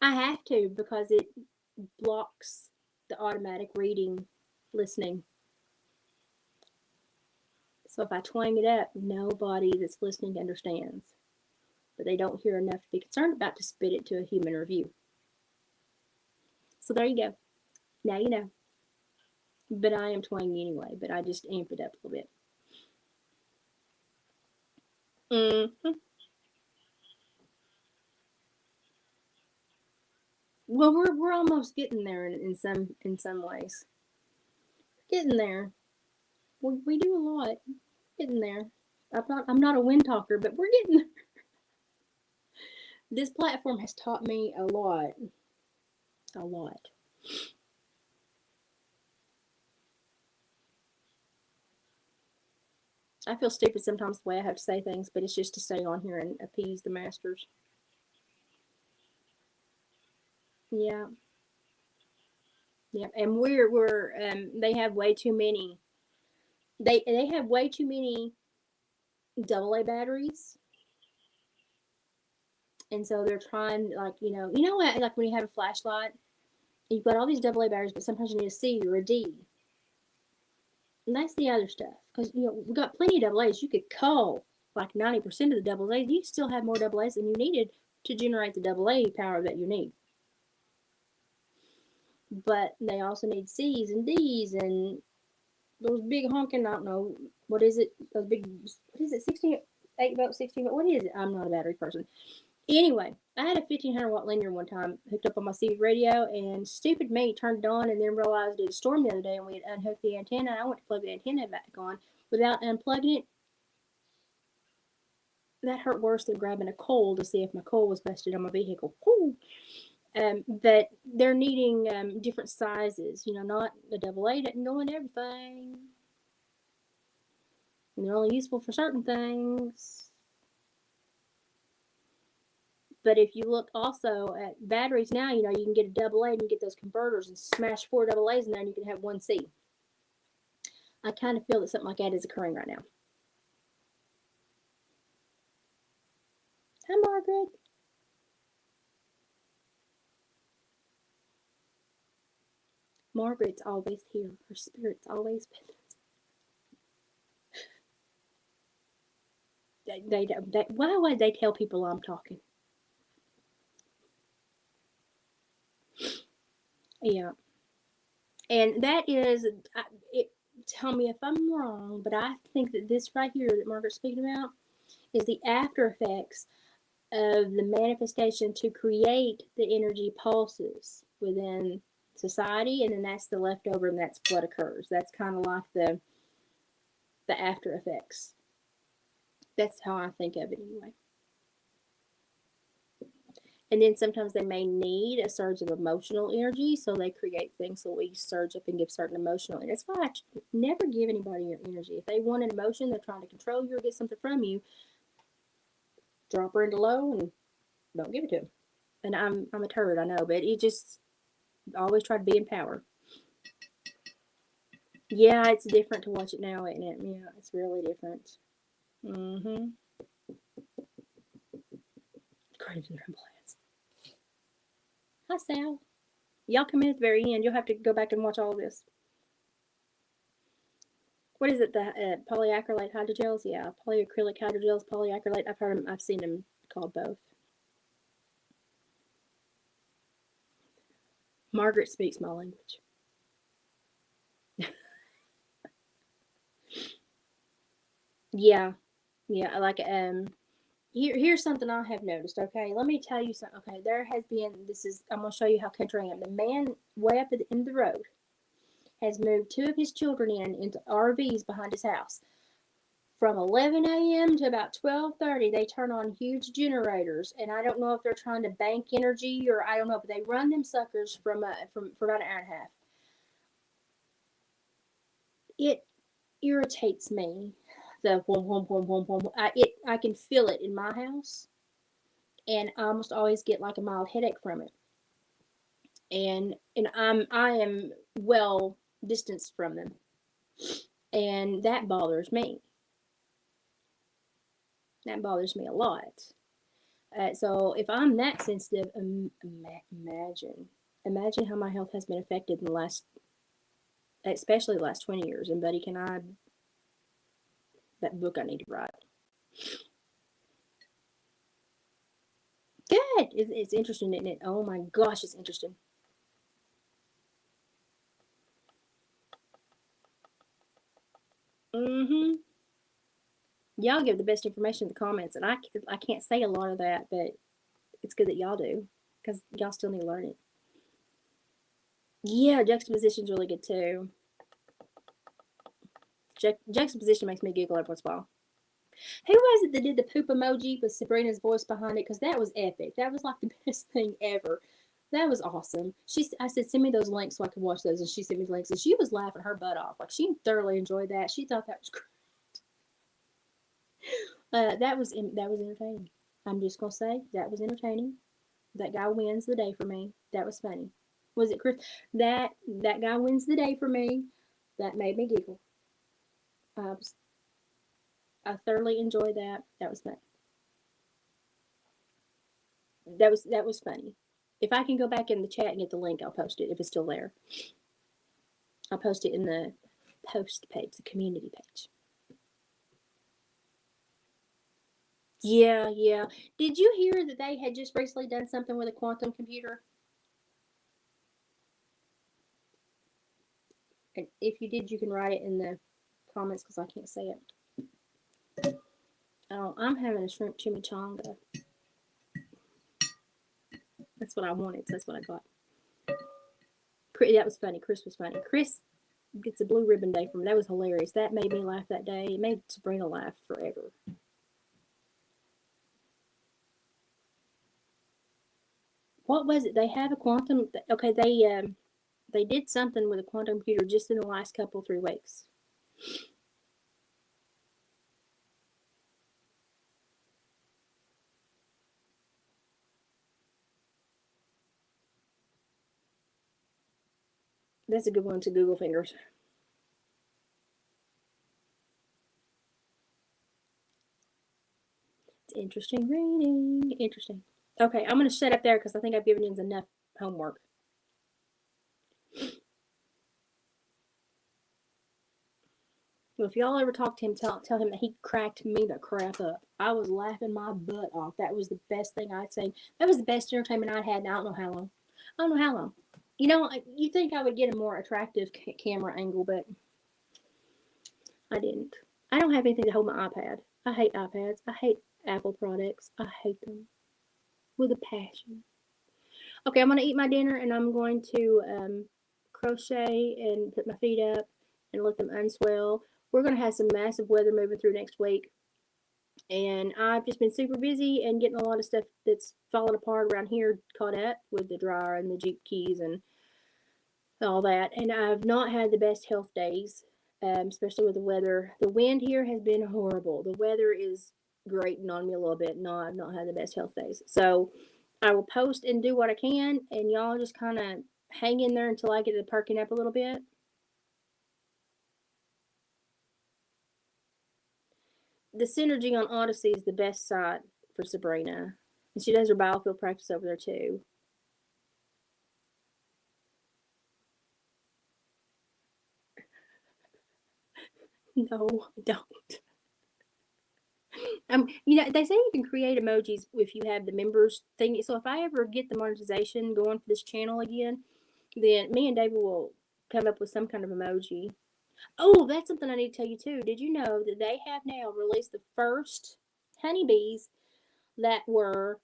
I have to, because it blocks the automatic reading listening. So if I twang it up, nobody that's listening understands. But they don't hear enough to be concerned about to spit it to a human review. So there you go. Now you know. But I am twanging anyway, but I just amp it up a little bit. Mm-hmm. Well, we're almost getting there in some ways. Getting there. We do a lot. Getting there. I'm not a wind talker, but we're getting there. This platform has taught me a lot. A lot. I feel stupid sometimes the way I have to say things, but it's just to stay on here and appease the masters. Yeah. Yeah. And we're they have way too many. They have way too many AA batteries, and so they're trying, like, what, like when you have a flashlight, you've got all these AA batteries, but sometimes you need a C or a D. And that's the other stuff, because we've got plenty of AA's. You could cull like 90% of the AA's. You still have more AA's than you needed to generate the AA power that you need. But they also need C's and D's and those big honking, I don't know, what is it? Those big, what is it, 16, 8 volt, 16 volt? What is it? I'm not a battery person. Anyway, I had a 1500-watt linear one time hooked up on my CB radio, and stupid me turned it on and then realized it was storm the other day, and we had unhooked the antenna. And I went to plug the antenna back on without unplugging it. That hurt worse than grabbing a coal to see if my coal was busted on my vehicle. Woo! But they're needing different sizes, not a double A doesn't go in everything. And they're only useful for certain things. But if you look also at batteries now, you can get a double A and you get those converters and smash 4 double A's in there and you can have 1C. I kind of feel that something like that is occurring right now. Hi, Margaret. Margaret's always here. Her spirit's always with us. Why would they tell people I'm talking? Yeah. And that is, tell me if I'm wrong, but I think that this right here that Margaret's speaking about is the after effects of the manifestation to create the energy pulses within society, and then that's the leftover, and that's what occurs. That's kind of like the after effects. That's how I think of it anyway. And then sometimes they may need a surge of emotional energy, so they create things so we surge up and give certain emotional energy. That's why I never give anybody your energy. If they want an emotion, they're trying to control you or get something from you, drop her into low and don't give it to them. And I'm a turd, I know, but it just always try to be in power. Yeah, it's different to watch it now, isn't it? Yeah, it's really different. Mm-hmm. Crazy plans. Hi, Sal. Y'all come in at the very end. You'll have to go back and watch all of this. What is it? The polyacrylate hydrogels? Yeah, polyacrylic hydrogels, polyacrylate. I've heard them. I've seen them called both. Margaret speaks my language. Yeah, like here's something I have noticed. Okay, let me tell you something. Okay, there has been. I'm gonna show you how country I am. The man way up at the end of the road has moved 2 of his children into RVs behind his house. From 11 a.m. to about 12:30, they turn on huge generators, and I don't know if they're trying to bank energy or I don't know, but they run them suckers for about an hour and a half. It irritates me. The boom, boom, boom, boom, boom. I can feel it in my house, and I almost always get like a mild headache from it. And I am well distanced from them, and that bothers me. That bothers me a lot. So if I'm that sensitive, imagine how my health has been affected in the last, especially the last 20 years. And buddy, that book I need to write. Good. It's interesting, isn't it? Oh my gosh, it's interesting. Mm-hmm. Y'all give the best information in the comments, and I can't say a lot of that, but it's good that y'all do because y'all still need to learn it. Yeah, juxtaposition's really good too. Juxtaposition makes me giggle every once in a while. Who was it that did the poop emoji with Sabrina's voice behind it? Because that was epic. That was like the best thing ever. That was awesome. I said, send me those links so I could watch those, and she sent me the links, and she was laughing her butt off. Like she thoroughly enjoyed that. She thought that was great. That was entertaining. I'm just gonna say that was entertaining. That guy wins the day for me. That was funny. Was it Chris? That guy wins the day for me. That made me giggle. I thoroughly enjoyed that. That was fun. That was funny. If I can go back in the chat and get the link, I'll post it if it's still there. I'll post it in the post page, the community page. Yeah. Did you hear that they had just recently done something with a quantum computer? And if you did, you can write it in the comments because I can't say it. Oh, I'm having a shrimp chimichanga. That's what I wanted, so that's what I got. That was funny. Chris was funny. Chris gets a blue ribbon day from me. That was hilarious. That made me laugh that day. It made Sabrina laugh forever. What was it? They have a quantum. Okay, they did something with a quantum computer just in the last couple 3 weeks. That's a good one to Google fingers. It's interesting reading. Interesting. Okay, I'm going to shut up there because I think I've given you enough homework. Well, if y'all ever talk to him, tell him that he cracked me the crap up. I was laughing my butt off. That was the best thing I'd seen. That was the best entertainment I'd had in I don't know how long. I don't know how long. You know, you think I would get a more attractive camera angle, but I didn't. I don't have anything to hold my iPad. I hate iPads. I hate Apple products. I hate them with a passion. Okay, I'm going to eat my dinner and I'm going to crochet and put my feet up and let them unswell. We're going to have some massive weather moving through next week. And I've just been super busy and getting a lot of stuff that's falling apart around here caught up with the dryer and the Jeep keys and all that. And I've not had the best health days, especially with the weather. The wind here has been horrible. The weather is grating on me a little bit. No, I've not had the best health days. So I will post and do what I can, and y'all just kind of hang in there until I get it perking up a little bit. The Synergy on Odyssey is the best site for Sabrina, and she does her biofield practice over there too. No, I don't. They say you can create emojis if you have the members thing. So if I ever get the monetization going for this channel again, then me and David will come up with some kind of emoji. Oh, that's something I need to tell you too. Did you know that they have now released the first honeybees that were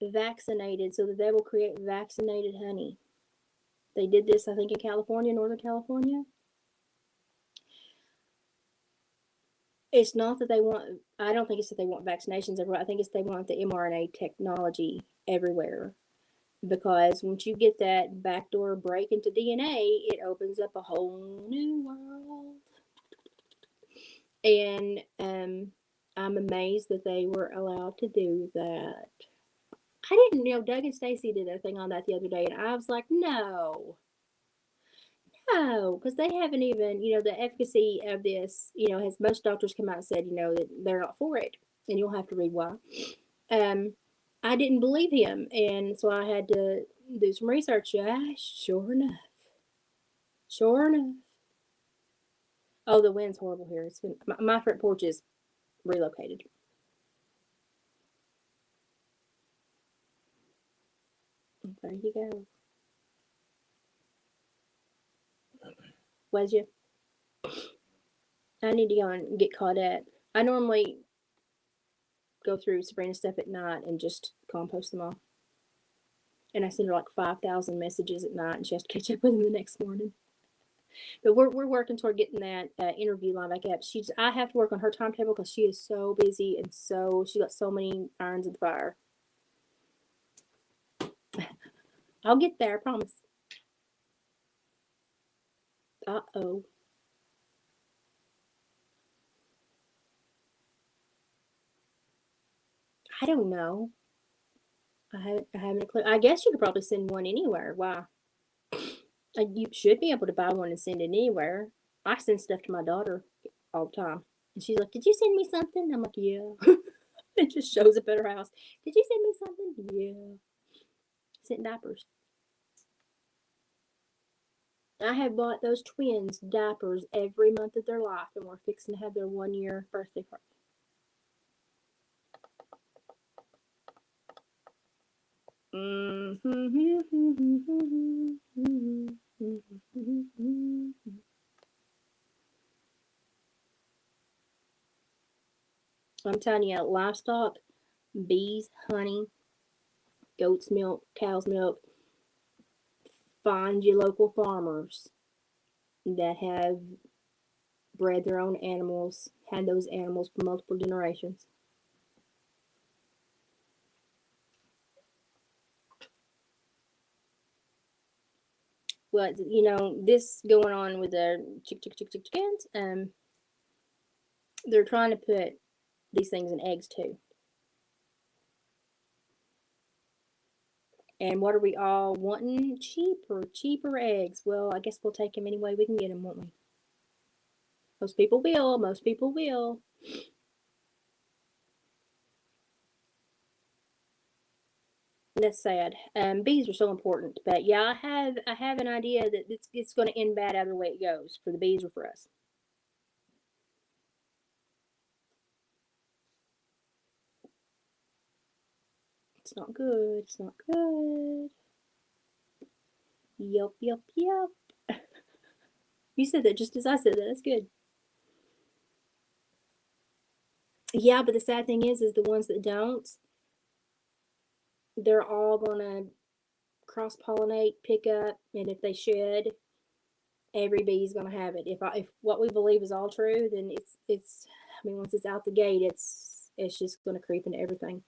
vaccinated so that they will create vaccinated honey? They did this, I think, in California, Northern California. It's not that they want, I don't think it's that they want vaccinations everywhere. I think it's they want the mRNA technology everywhere. Because once you get that backdoor break into DNA, it opens up a whole new world. And I'm amazed that they were allowed to do that. I didn't know Doug and Stacy did a thing on that the other day, and I was like, no, no, because they haven't even, the efficacy of this, has most doctors come out and said, that they're not for it, and you'll have to read why. I didn't believe him, and so I had to do some research. Yeah, sure enough, sure enough. Oh, the wind's horrible here. It's been my front porch is relocated. There you go. Was you? I need to go and get caught up. I normally go through Sabrina's stuff at night and just compost them all. And I send her like 5,000 messages at night, and she has to catch up with them the next morning. But we're working toward getting that interview line back up. I have to work on her timetable because she is so busy and she got so many irons in the fire. I'll get there, I promise. Uh-oh. I don't know. I haven't a clue. I guess you could probably send one anywhere. Why? You should be able to buy one and send it anywhere. I send stuff to my daughter all the time. And she's like, "Did you send me something?" I'm like, "Yeah." It just shows up at her house. "Did you send me something?" "Yeah." Sent diapers. I have bought those twins diapers every month of their life, and we're fixing to have their 1 year birthday party. I'm telling you, livestock, bees, honey, goat's milk, cow's milk. Find your local farmers that have bred their own animals, had those animals for multiple generations. Well, this going on with the chickens, they're trying to put these things in eggs too. And what are we all wanting? Cheaper eggs. Well, I guess we'll take them any way we can get them, won't we? Most people will. Most people will. That's sad. Bees are so important, but yeah, I have an idea that it's going to end bad either way it goes for the bees or for us. It's not good. It's not good. Yup, yup, yup. You said that just as I said that. That's good. Yeah, but the sad thing is the ones that don't, they're all gonna cross pollinate, pick up, and if they shed, every bee's gonna have it. If what we believe is all true, then it's. I mean, once it's out the gate, it's just gonna creep into everything.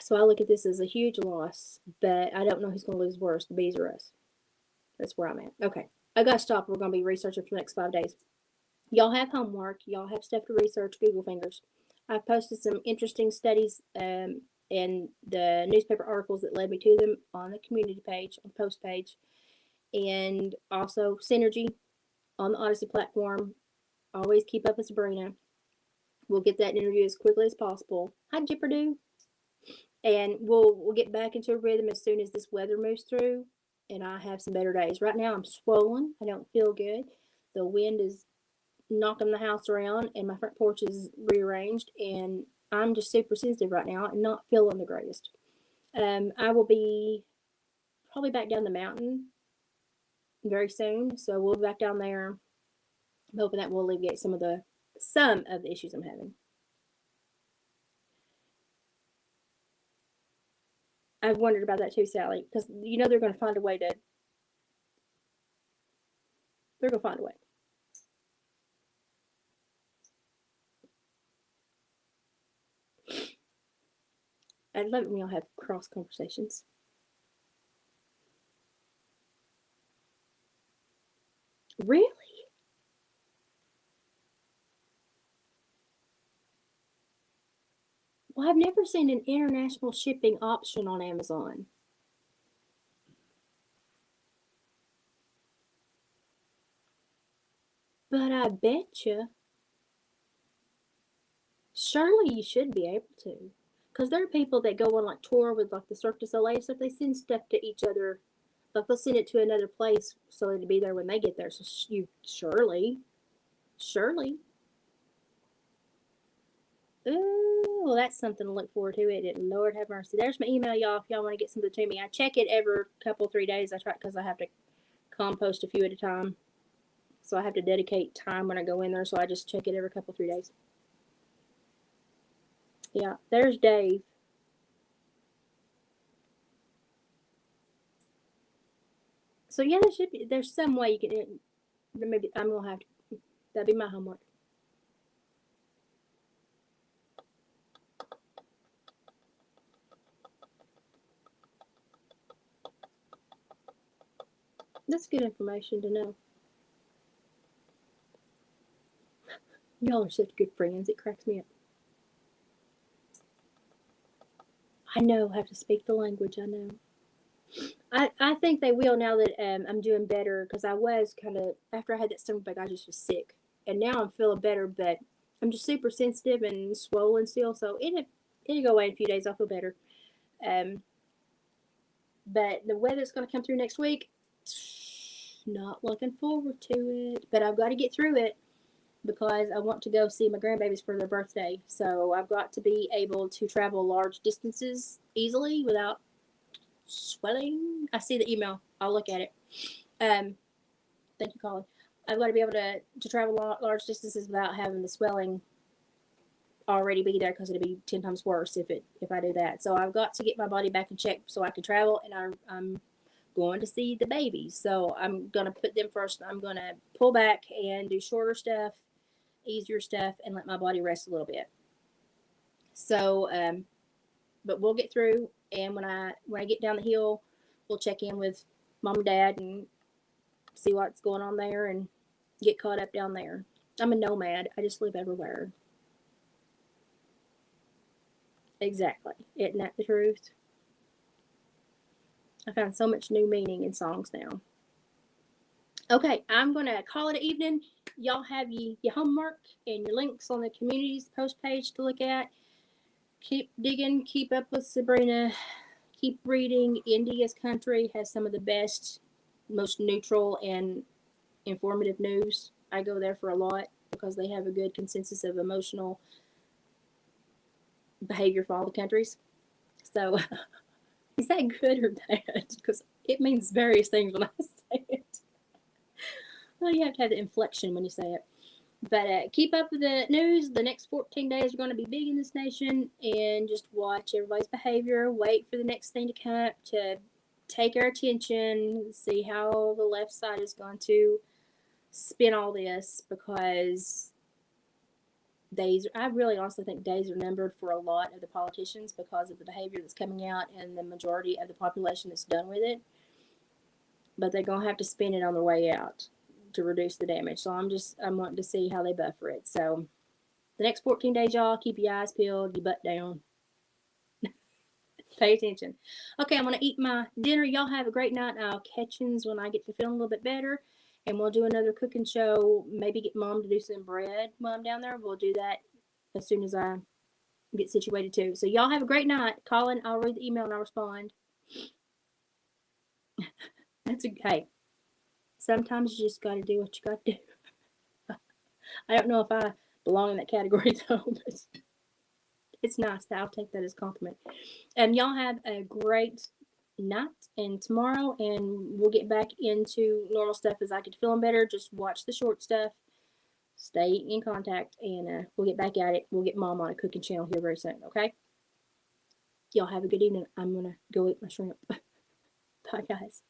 So I look at this as a huge loss, but I don't know who's gonna lose worse, the bees or us. That's where I'm at. Okay, I gotta stop. We're gonna be researching for the next 5 days. Y'all have homework. Y'all have stuff to research. Google fingers. I've posted some interesting studies and the newspaper articles that led me to them on the community page, on the post page, and also Synergy on the Odyssey platform. Always keep up with Sabrina. We'll get that interview as quickly as possible. Hi, Jipperdo. And we'll get back into a rhythm as soon as this weather moves through, and I have some better days. Right now, I'm swollen. I don't feel good. The wind is knocking the house around, and my front porch is rearranged, and I'm just super sensitive right now and not feeling the greatest. I will be probably back down the mountain very soon, so we'll be back down there. I'm hoping that will alleviate some of the issues I'm having. I've wondered about that too, Sally, because they're going to find a way to. They're going to find a way. I love it when y'all have cross conversations. Really? Well, I've never seen an international shipping option on Amazon. But I bet you, surely you should be able to. Because there are people that go on like tour with like the Cirque du Soleil stuff. They send stuff to each other. Like they'll send it to another place so it'll be there when they get there. So you surely. Ooh, well, that's something to look forward to. It. Lord have mercy. There's my email, y'all. If y'all want to get something to me, I check it every couple 3 days. I try because I have to compost a few at a time. So I have to dedicate time when I go in there. So I just check it every couple 3 days. Yeah, there's Dave. So yeah, there's some way you can. Maybe I'm gonna have to. That'd be my homework. That's good information to know. Y'all are such good friends. It cracks me up. I know. I have to speak the language. I know. I think they will now that I'm doing better because I was kind of after I had that stomach bug I just was sick and now I'm feeling better but I'm just super sensitive and swollen still so it'll go away in a few days I'll feel better. Um, but the weather's going to come through next week. Not looking forward to it, but I've got to get through it because I want to go see my grandbabies for their birthday. So I've got to be able to travel large distances easily without swelling. I see the email. I'll look at it. Um, thank you, Colin. I've got to be able to travel large distances without having the swelling already be there because it'd be 10 times worse if I do that. So I've got to get my body back in check so I can travel, and I'm going to see the babies. So I'm gonna put them first. I'm gonna pull back and do shorter stuff, easier stuff, and let my body rest a little bit. So, but we'll get through. And when I get down the hill, we'll check in with mom and dad and see what's going on there and get caught up down there. I'm a nomad. I just live everywhere. Exactly. Isn't that the truth? I found so much new meaning in songs now. Okay, I'm going to call it an evening. Y'all have your homework and your links on the community's post page to look at. Keep digging, keep up with Sabrina, keep reading. India's country has some of the best, most neutral, and informative news. I go there for a lot because they have a good consensus of emotional behavior for all the countries. So, is that good or bad? Because it means various things when I say it. Well, you have to have the inflection when you say it. But keep up with the news. The next 14 days are going to be big in this nation, and just watch everybody's behavior. Wait for the next thing to come up to take our attention, see how the left side is going to spin all this, because I really honestly think days are numbered for a lot of the politicians because of the behavior that's coming out and the majority of the population that's done with it. But they're going to have to spin it on their way out to reduce the damage. So I'm wanting to see how they buffer it. So the next 14 days, y'all, keep your eyes peeled, your butt down. Pay attention. Okay, I'm going to eat my dinner. Y'all have a great night. I'll catch you when I get to feeling a little bit better. And we'll do another cooking show. Maybe get Mom to do some bread while I'm down there. We'll do that as soon as I get situated too. So y'all have a great night. Colin, I'll read the email and I'll respond. Hey, sometimes you just got to do what you got to do. I don't know if I belong in that category though, but it's nice. I'll take that as a compliment. Y'all have a great night and tomorrow, and we'll get back into normal stuff as I get feeling better. Just watch the short stuff, stay in contact, and we'll get back at it. We'll get Mom on a cooking channel here very soon, okay? Y'all have a good evening. I'm going to go eat my shrimp. Bye, guys.